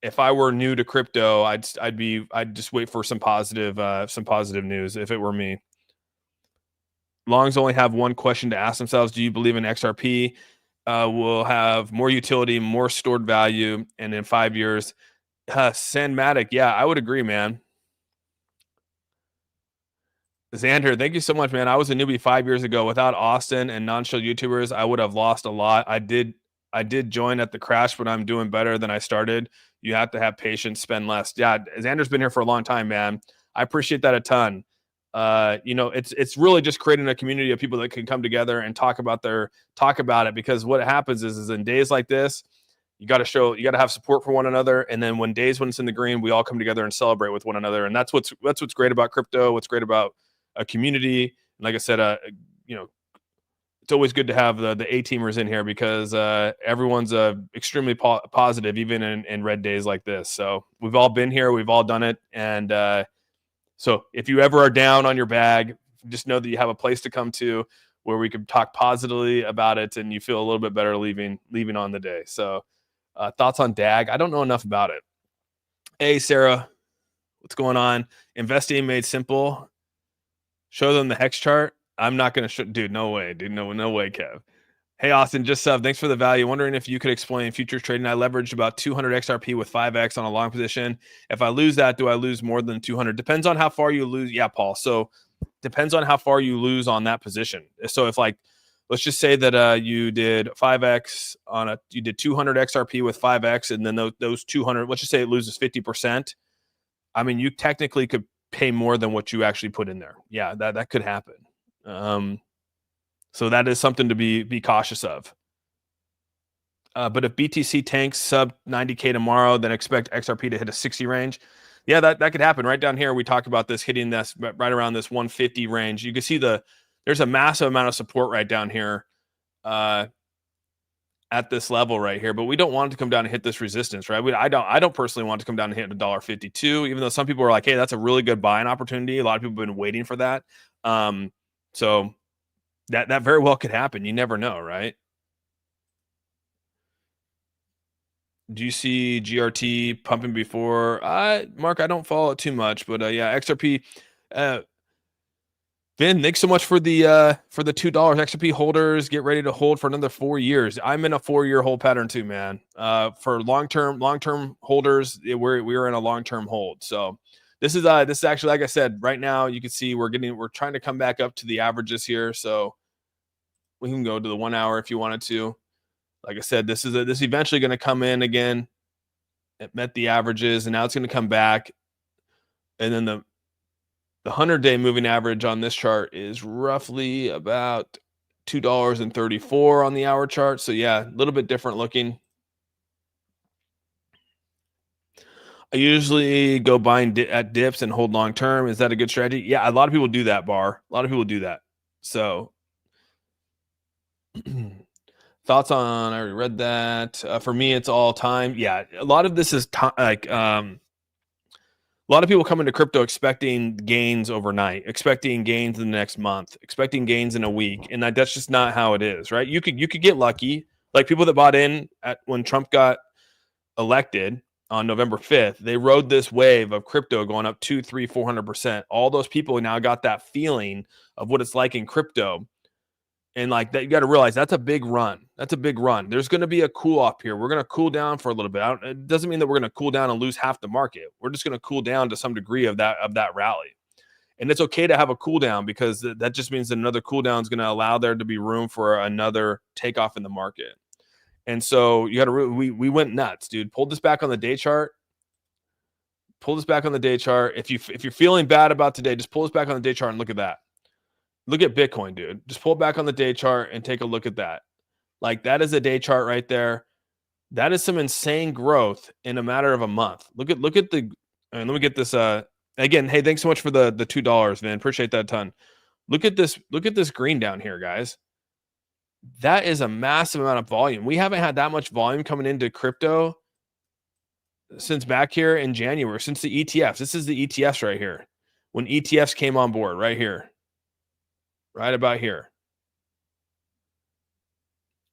Speaker 1: If I were new to crypto, I'd just wait for some positive news if it were me. Longs only have one question to ask themselves: do you believe in XRP will have more utility, more stored value, and in 5 years? Sandmatic, yeah, I would agree, man. Xander, thank you so much, man. I was a newbie 5 years ago. Without Austin and non-show YouTubers, I would have lost a lot. I did join at the crash, but I'm doing better than I started. You have to have patience, spend less. Yeah, Xander's been here for a long time, man. I appreciate that a ton. It's really just creating a community of people that can come together and talk about it, because what happens is in days like this, You got to have support for one another. And then when it's in the green, we all come together and celebrate with one another. And that's what's great about crypto. What's great about a community. And like I said, it's always good to have the A-teamers in here because everyone's extremely positive, even in red days like this. So we've all been here. We've all done it. And so if you ever are down on your bag, just know that you have a place to come to where we can talk positively about it and you feel a little bit better leaving on the day. So thoughts on DAG? I don't know enough about it. Hey, Sarah, what's going on? Investing made simple. Show them the hex chart. I'm not going to show, dude. No way, dude. No way, Kev. Hey, Austin, just sub. Thanks for the value. Wondering if you could explain futures trading. I leveraged about 200 XRP with 5X on a long position. If I lose that, do I lose more than 200? Depends on how far you lose. Yeah, Paul. So depends on how far you lose on that position. So if let's just say that you did 5X you did 200 XRP with 5X, and then those 200, let's just say it loses 50%. I mean, you technically could pay more than what you actually put in there. Yeah, that could happen. So that is something to be cautious of. But if BTC tanks sub 90K tomorrow, then expect XRP to hit a 60 range. Yeah, that could happen. Right down here, we talked about this hitting this right around this 150 range. You can see there's a massive amount of support right down here at this level right here, but we don't want it to come down and hit this resistance, right? I don't personally want it to come down and hit $1.52, even though some people are like, hey, that's a really good buying opportunity. A lot of people have been waiting for that. So that very well could happen. You never know, right? Do you see GRT pumping before? Mark, I don't follow it too much, but yeah, XRP. Vin, thanks so much for the $2 XRP holders. Get ready to hold for another 4 years. I'm in a 4-year hold pattern too, man. For long-term holders, we're in a long-term hold. So this is actually, like I said, right now you can see we're trying to come back up to the averages here. So we can go to the 1 hour if you wanted to. Like I said, this is eventually going to come in again. It met the averages, and now it's going to come back. And then the 100-day moving average on this chart is roughly about $2.34 on the hour chart. So yeah, a little bit different looking. I usually go buying at dips and hold long term. Is that a good strategy? Yeah, a lot of people do that, Bar. A lot of people do that. So thoughts on, I already read that. For me, it's all time. Yeah, a lot of this is a lot of people come into crypto expecting gains overnight, expecting gains in the next month, expecting gains in a week, and that's just not how it is, right? You could get lucky, like people that bought in when Trump got elected on November 5th. They rode this wave of crypto going up 200, 300, 400%. All those people now got that feeling of what it's like in crypto. And like that, you got to realize that's a big run. That's a big run. There's going to be a cool off here. We're going to cool down for a little bit. It doesn't mean that we're going to cool down and lose half the market. We're just going to cool down to some degree of that rally. And it's okay to have a cool down because that just means that another cool down is going to allow there to be room for another takeoff in the market. And so you got to we went nuts, dude. Pulled this back on the day chart. Pull this back on the day chart. If you're feeling bad about today, just pull this back on the day chart and look at that. Look at Bitcoin, dude. Just pull back on the day chart and take a look at that. Like that is a day chart right there. That is some insane growth in a matter of a month. Look at the. And let me get this. Again, hey, thanks so much for the $2, man. Appreciate that a ton. Look at this. Look at this green down here, guys. That is a massive amount of volume. We haven't had that much volume coming into crypto since back here in January, since the ETFs. This is the ETFs right here. When ETFs came on board, right here. Right about here.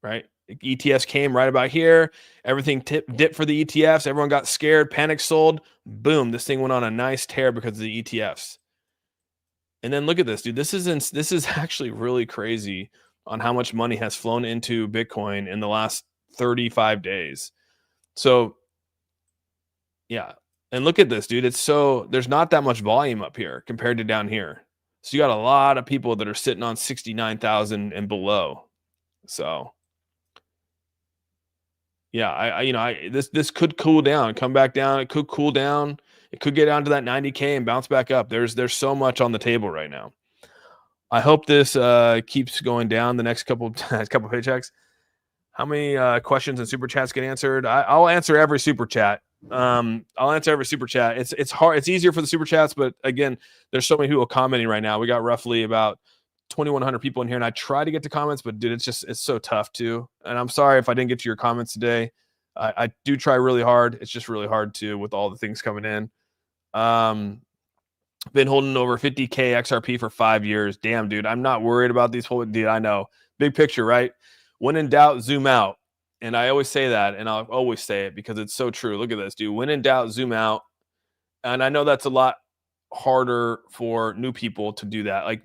Speaker 1: Right? ETFs came right about here. Everything dipped for the ETFs. Everyone got scared, panic sold. Boom, this thing went on a nice tear because of the ETFs. And then look at this, dude. This is actually really crazy on how much money has flown into Bitcoin in the last 35 days. So, yeah. And look at this, dude. There's not that much volume up here compared to down here. So you got a lot of people that are sitting on 69,000 and below. So yeah, this could cool down, come back down. It could cool down. It could get down to that 90K and bounce back up. There's so much on the table right now. I hope this keeps going down the next couple paychecks. How many questions and super chats get answered? I'll answer every super chat. I'll answer every super chat. It's hard. It's easier for the super chats, but again, there's so many people commenting right now. We got roughly about 2,100 people in here, and I try to get to comments, but dude, it's so tough too. And I'm sorry if I didn't get to your comments today. I do try really hard. It's just really hard to with all the things coming in. Been holding over 50K XRP for 5 years. Damn, dude, I'm not worried about these whole. Dude, I know. Big picture, right? When in doubt, zoom out. And I always say that, and I'll always say it because it's so true. Look at this, dude. When in doubt, zoom out. And I know that's a lot harder for new people to do that. Like,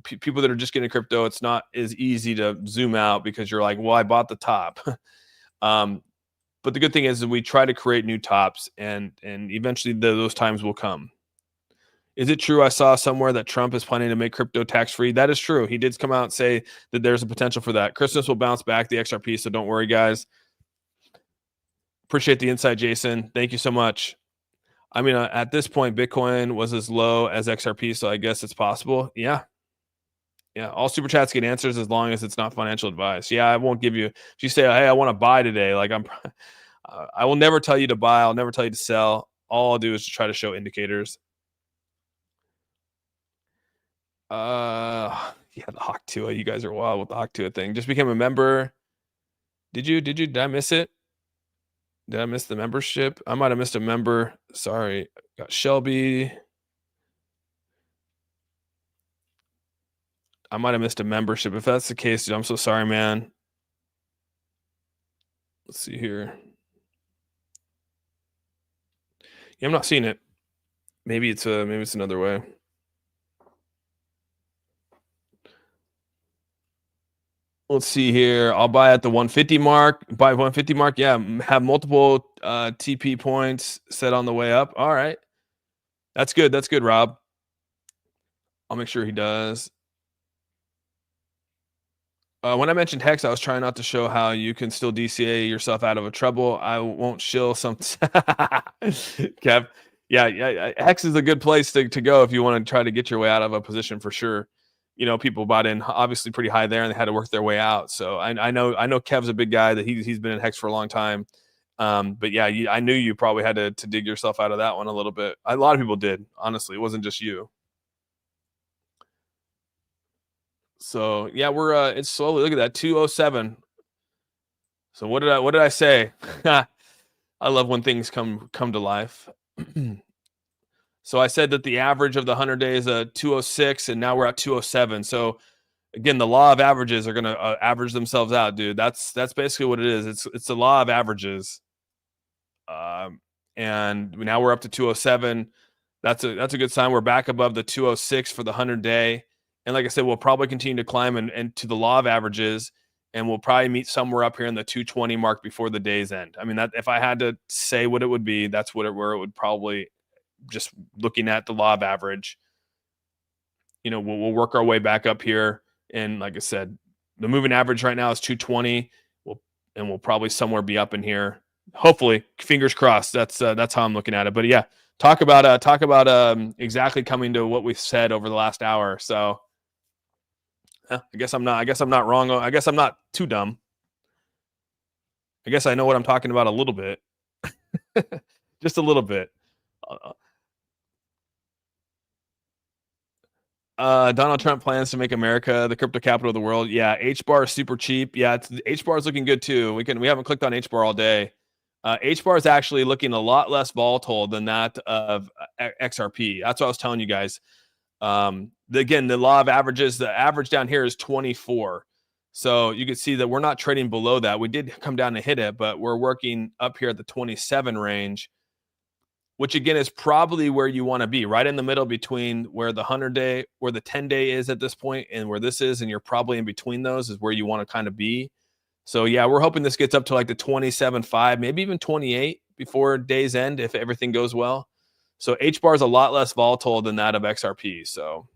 Speaker 1: people that are just getting crypto, it's not as easy to zoom out because you're like, well, I bought the top. But the good thing is that we try to create new tops, and eventually those times will come. Is it true I saw somewhere that Trump is planning to make crypto tax-free? That is true. He did come out and say that there's a potential for that. Christmas will bounce back the XRP, so don't worry, guys. Appreciate the insight, Jason. Thank you so much. I mean, at this point, Bitcoin was as low as XRP, so I guess it's possible. Yeah. Yeah, all super chats get answers as long as it's not financial advice. Yeah, I won't give you. If you say, "Hey, I want to buy today," like I will never tell you to buy. I'll never tell you to sell. All I'll do is to try to show indicators. Yeah, the Octua. You guys are wild with the Octua thing. Just became a member. Did I miss it? Did I miss the membership? I might have missed a member. Sorry. Got Shelby. I might have missed a membership. If that's the case, dude, I'm so sorry, man. Let's see here. Yeah, I'm not seeing it. Maybe it's another way. Let's see here. I'll buy at the 150 mark. Buy 150 mark. Yeah, have multiple TP points set on the way up. All right. That's good. That's good, Rob. I'll make sure he does. When I mentioned Hex, I was trying not to show how you can still DCA yourself out of a trouble. I won't shill some. Kev, yeah. Hex is a good place to go if you want to try to get your way out of a position for sure. People bought in obviously pretty high there, and they had to work their way out. So I know Kev's a big guy that he's been in Hex for a long time. But yeah, I knew you probably had to dig yourself out of that one a little bit. A lot of people did, honestly. It wasn't just you. So yeah, we're it's slowly. Look at that, 207. So what did I say? I love when things come to life. So I said that the average of the 100 days 206, and now we're at 207. So again, the law of averages are going to average themselves out, dude. That's basically what it is. It's the law of averages. And now we're up to 207. That's a good sign. We're back above the 206 for the 100-day. And like I said, we'll probably continue to climb and to the law of averages, and we'll probably meet somewhere up here in the 220 mark before the day's end. I mean, that if I had to say what it would be, that's where it would probably, just looking at the law of average. We'll work our way back up here. And like I said, the moving average right now is 220. We'll probably somewhere be up in here. Hopefully, fingers crossed. That's how I'm looking at it. But yeah, talk about exactly coming to what we've said over the last hour. So I guess I'm not wrong. I guess I'm not too dumb. I guess I know what I'm talking about a little bit. Just a little bit. Donald Trump plans to make America the crypto capital of the world. Yeah, HBAR is super cheap. Yeah, HBAR is looking good too. We haven't clicked on HBAR all day. HBAR is actually looking a lot less volatile than that of XRP. That's what I was telling you guys. Again, the law of averages, the average down here is 24. So you can see that we're not trading below that. We did come down to hit it, but we're working up here at the 27 range, which again is probably where you want to be, right in the middle between where the 100-day, where the 10-day is at this point and where this is, and you're probably in between those is where you want to kind of be. So yeah, we're hoping this gets up to like the 27.5, maybe even 28 before day's end if everything goes well. So HBAR is a lot less volatile than that of XRP. So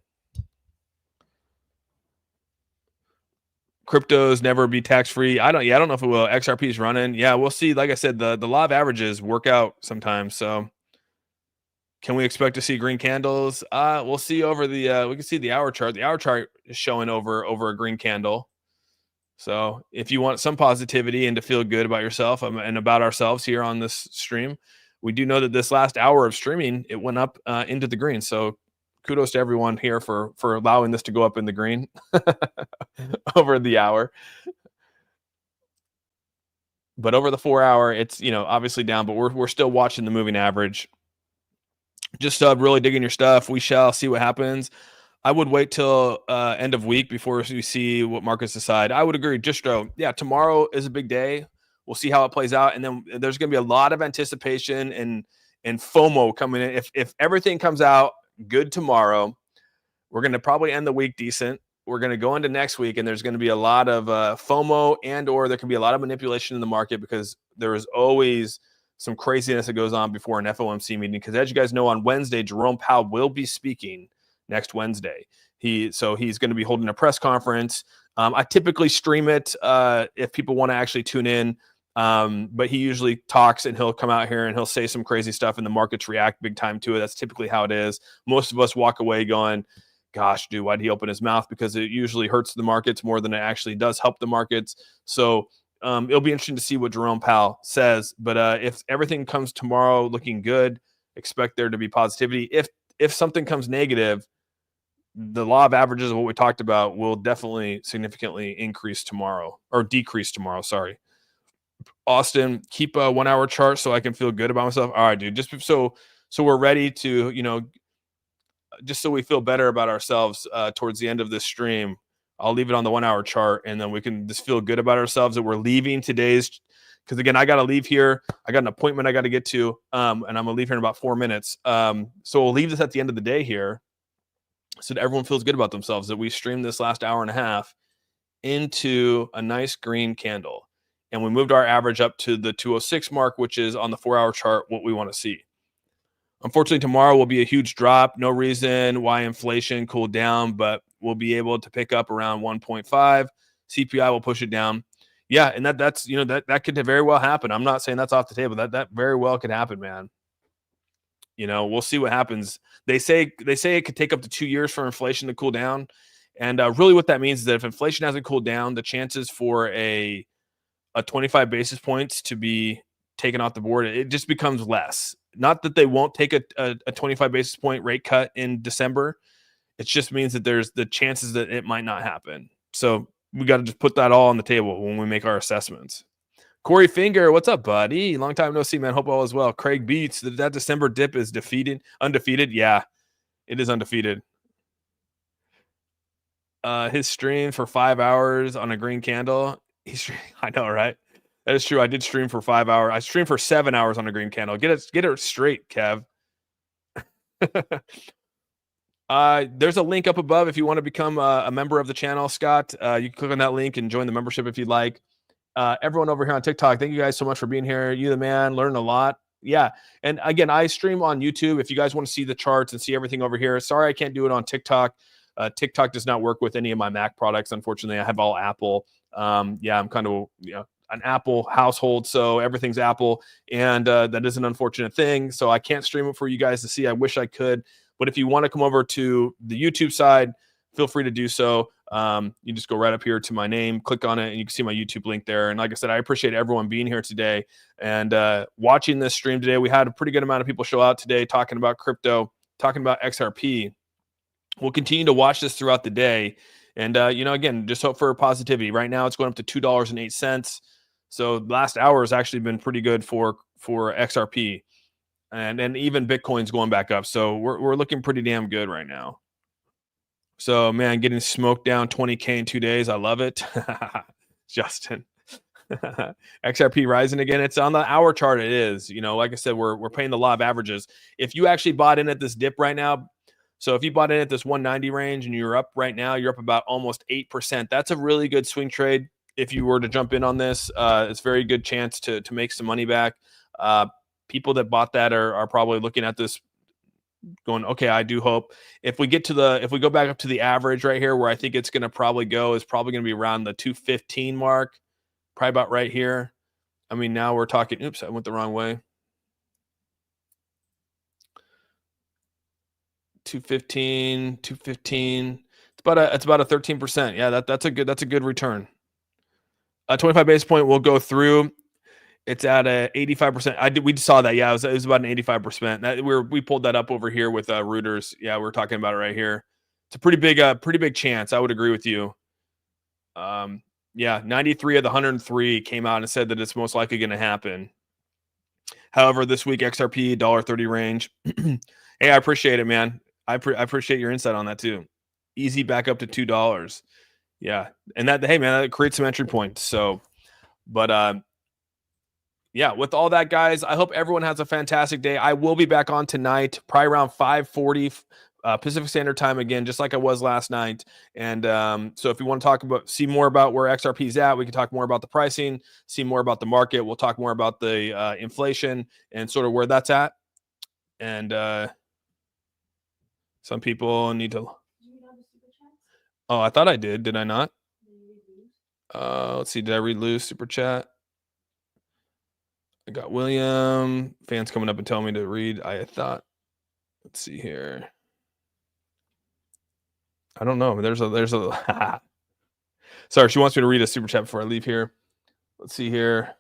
Speaker 1: cryptos never be tax-free. I don't know if it will. XRP is running. Yeah, we'll see. Like I said, the law of averages work out sometimes. So can we expect to see green candles? We'll see over the we can see the hour chart. The hour chart is showing over a green candle. So if you want some positivity and to feel good about yourself and about ourselves here on this stream, we do know that this last hour of streaming, it went up into the green. So kudos to everyone here for allowing this to go up in the green over the hour. But over the 4 hour, it's obviously down, but we're still watching the moving average. Just really digging your stuff. We shall see what happens. I would wait till end of week before we see what markets decide. I would agree. Just yeah, tomorrow is a big day. We'll see how it plays out, and then there's going to be a lot of anticipation and FOMO coming in. If everything comes out good tomorrow, we're going to probably end the week decent. We're going to go into next week, and there's going to be a lot of FOMO, and or there can be a lot of manipulation in the market because there is always some craziness that goes on before an FOMC meeting. Because as you guys know, on Wednesday, Jerome Powell will be speaking next Wednesday. He's going to be holding a press conference. I typically stream it if people want to actually tune in. But he usually talks and he'll come out here and he'll say some crazy stuff and the markets react big time to it. That's typically how it is. Most of us walk away going, gosh, dude, why'd he open his mouth? Because it usually hurts the markets more than it actually does help the markets. So it'll be interesting to see what Jerome Powell says. But if everything comes tomorrow looking good, expect there to be positivity. If something comes negative, the law of averages of what we talked about will definitely significantly increase tomorrow or decrease tomorrow. Sorry. Austin, keep a 1 hour chart so I can feel good about myself. All right, dude. Just so we're ready to, just so we feel better about ourselves towards the end of this stream, I'll leave it on the 1 hour chart, and then we can just feel good about ourselves that we're leaving today's. Because again, I got to leave here. I got an appointment I got to get to, and I'm gonna leave here in about 4 minutes. So we'll leave this at the end of the day here, so that everyone feels good about themselves. That we streamed this last hour and a half into a nice green candle, and we moved our average up to the 206 mark, which is on the 4 hour chart what we want to see. Unfortunately, tomorrow will be a huge drop. No reason why inflation cooled down, but we'll be able to pick up around 1.5. CPI will push it down. Yeah, and that's that could very well happen. I'm not saying that's off the table. That very well could happen, man. We'll see what happens. They say it could take up to 2 years for inflation to cool down, and really what that means is that if inflation hasn't cooled down, the chances for a 25 basis points to be taken off the board, it just becomes less. Not that they won't take a 25 basis point rate cut in December. It just means that there's the chances that it might not happen. So we got to just put that all on the table when we make our assessments. Corey Finger, what's up, buddy? Long time no see, man. Hope all is well. Craig Beats, that December dip is undefeated. Yeah, it is undefeated. His stream for 5 hours on a green candle. I know, right? That is true. I did stream for 5 hours. I streamed for 7 hours on a green candle. Get it straight, Kev. There's a link up above if you want to become a member of the channel, Scott. You can click on that link and join the membership if you'd like. Everyone over here on TikTok, thank you guys so much for being here. You the man, learn a lot. Yeah. And again, I stream on YouTube. If you guys want to see the charts and see everything over here, sorry I can't do it on TikTok. TikTok does not work with any of my Mac products. Unfortunately, I have all Apple. Yeah, I'm kind of an Apple household, so everything's Apple, and that is an unfortunate thing. So I can't stream it for you guys to see. I wish I could, but if you want to come over to the YouTube side, feel free to do so. You just go right up here to my name, click on it, and you can see my YouTube link there. And like I said, I appreciate everyone being here today and watching this stream today. We had a pretty good amount of people show out today talking about crypto, talking about XRP. We'll continue to watch this throughout the day. And, again, just hope for positivity. Right now, it's going up to $2.08. So last hour has actually been pretty good for XRP. And even Bitcoin's going back up. So we're looking pretty damn good right now. So, man, getting smoked down 20K in 2 days. I love it. Justin. XRP rising again. It's on the hour chart. It is. Like I said, we're paying the law of averages. If you actually bought in at this dip right now, so if you bought in at this 190 range and you're up right now, you're up about almost 8%. That's a really good swing trade. If you were to jump in on this, it's a very good chance to make some money back. People that bought that are probably looking at this going, okay, I do hope if we go back up to the average right here, where I think it's going to probably go is probably going to be around the 215 mark, probably about right here. I mean, now we're talking, oops, I went the wrong way. 215. It's about a 13%. Yeah, that's a good return. A 25 basis point will go through. It's at a 85%. We saw that. Yeah, it was about an 85%. We pulled that up over here with Reuters. Yeah, we're talking about it right here. It's a pretty big chance. I would agree with you. Yeah, 93 of the 103 came out and said that it's most likely going to happen. However, this week XRP $1.30 range. Hey, I appreciate it, man. I appreciate your insight on that too. Easy back up to $2. Yeah, and hey, man, that creates some entry points. So, but yeah, with all that, guys, I hope everyone has a fantastic day. I will be back on tonight, probably around 5:40 Pacific Standard Time again, just like I was last night. And so if you want to see more about where XRP is at, we can talk more about the pricing, see more about the market. We'll talk more about the inflation and sort of where that's at. And some people need to. Oh, I thought I did. Did I not? Let's see. Did I read Lou's super chat? I got William. Fans coming up and telling me to read. I thought. Let's see here. I don't know. There's a. Sorry, she wants me to read a super chat before I leave here. Let's see here.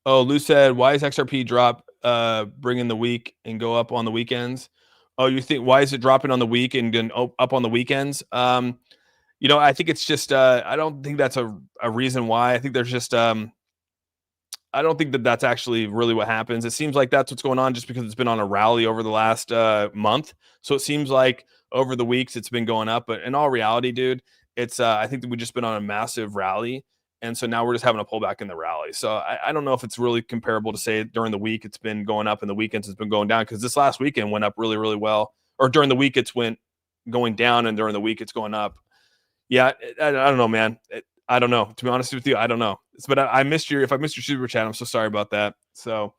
Speaker 1: Oh, Lou said, "Why is XRP drop bring in the week and go up on the weekends?" Oh, you think why is it dropping on the week and then up on the weekends? I think it's just I don't think that's a reason why. I think there's just I don't think that that's actually really what happens. It seems like that's what's going on just because it's been on a rally over the last month. So it seems like over the weeks it's been going up. But in all reality, dude, it's I think that we've just been on a massive rally. And so now we're just having a pullback in the rally. So I don't know if it's really comparable to say during the week it's been going up and the weekends it's been going down, because this last weekend went up really, really well. Or during the week it's went going down and during the week it's going up. Yeah, I don't know, man. I don't know. To be honest with you, I don't know. But I missed if I missed your super chat, I'm so sorry about that. So,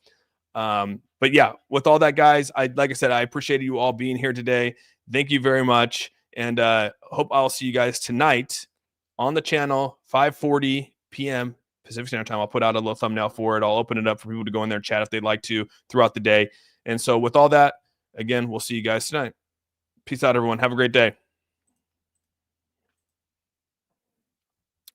Speaker 1: but yeah, with all that, guys, like I said, I appreciate you all being here today. Thank you very much. And hope I'll see you guys tonight on the channel, 5:40 p.m. Pacific Standard Time. I'll put out a little thumbnail for it. I'll open it up for people to go in there and chat if they'd like to throughout the day. And so with all that, again, we'll see you guys tonight. Peace out, everyone. Have a great day.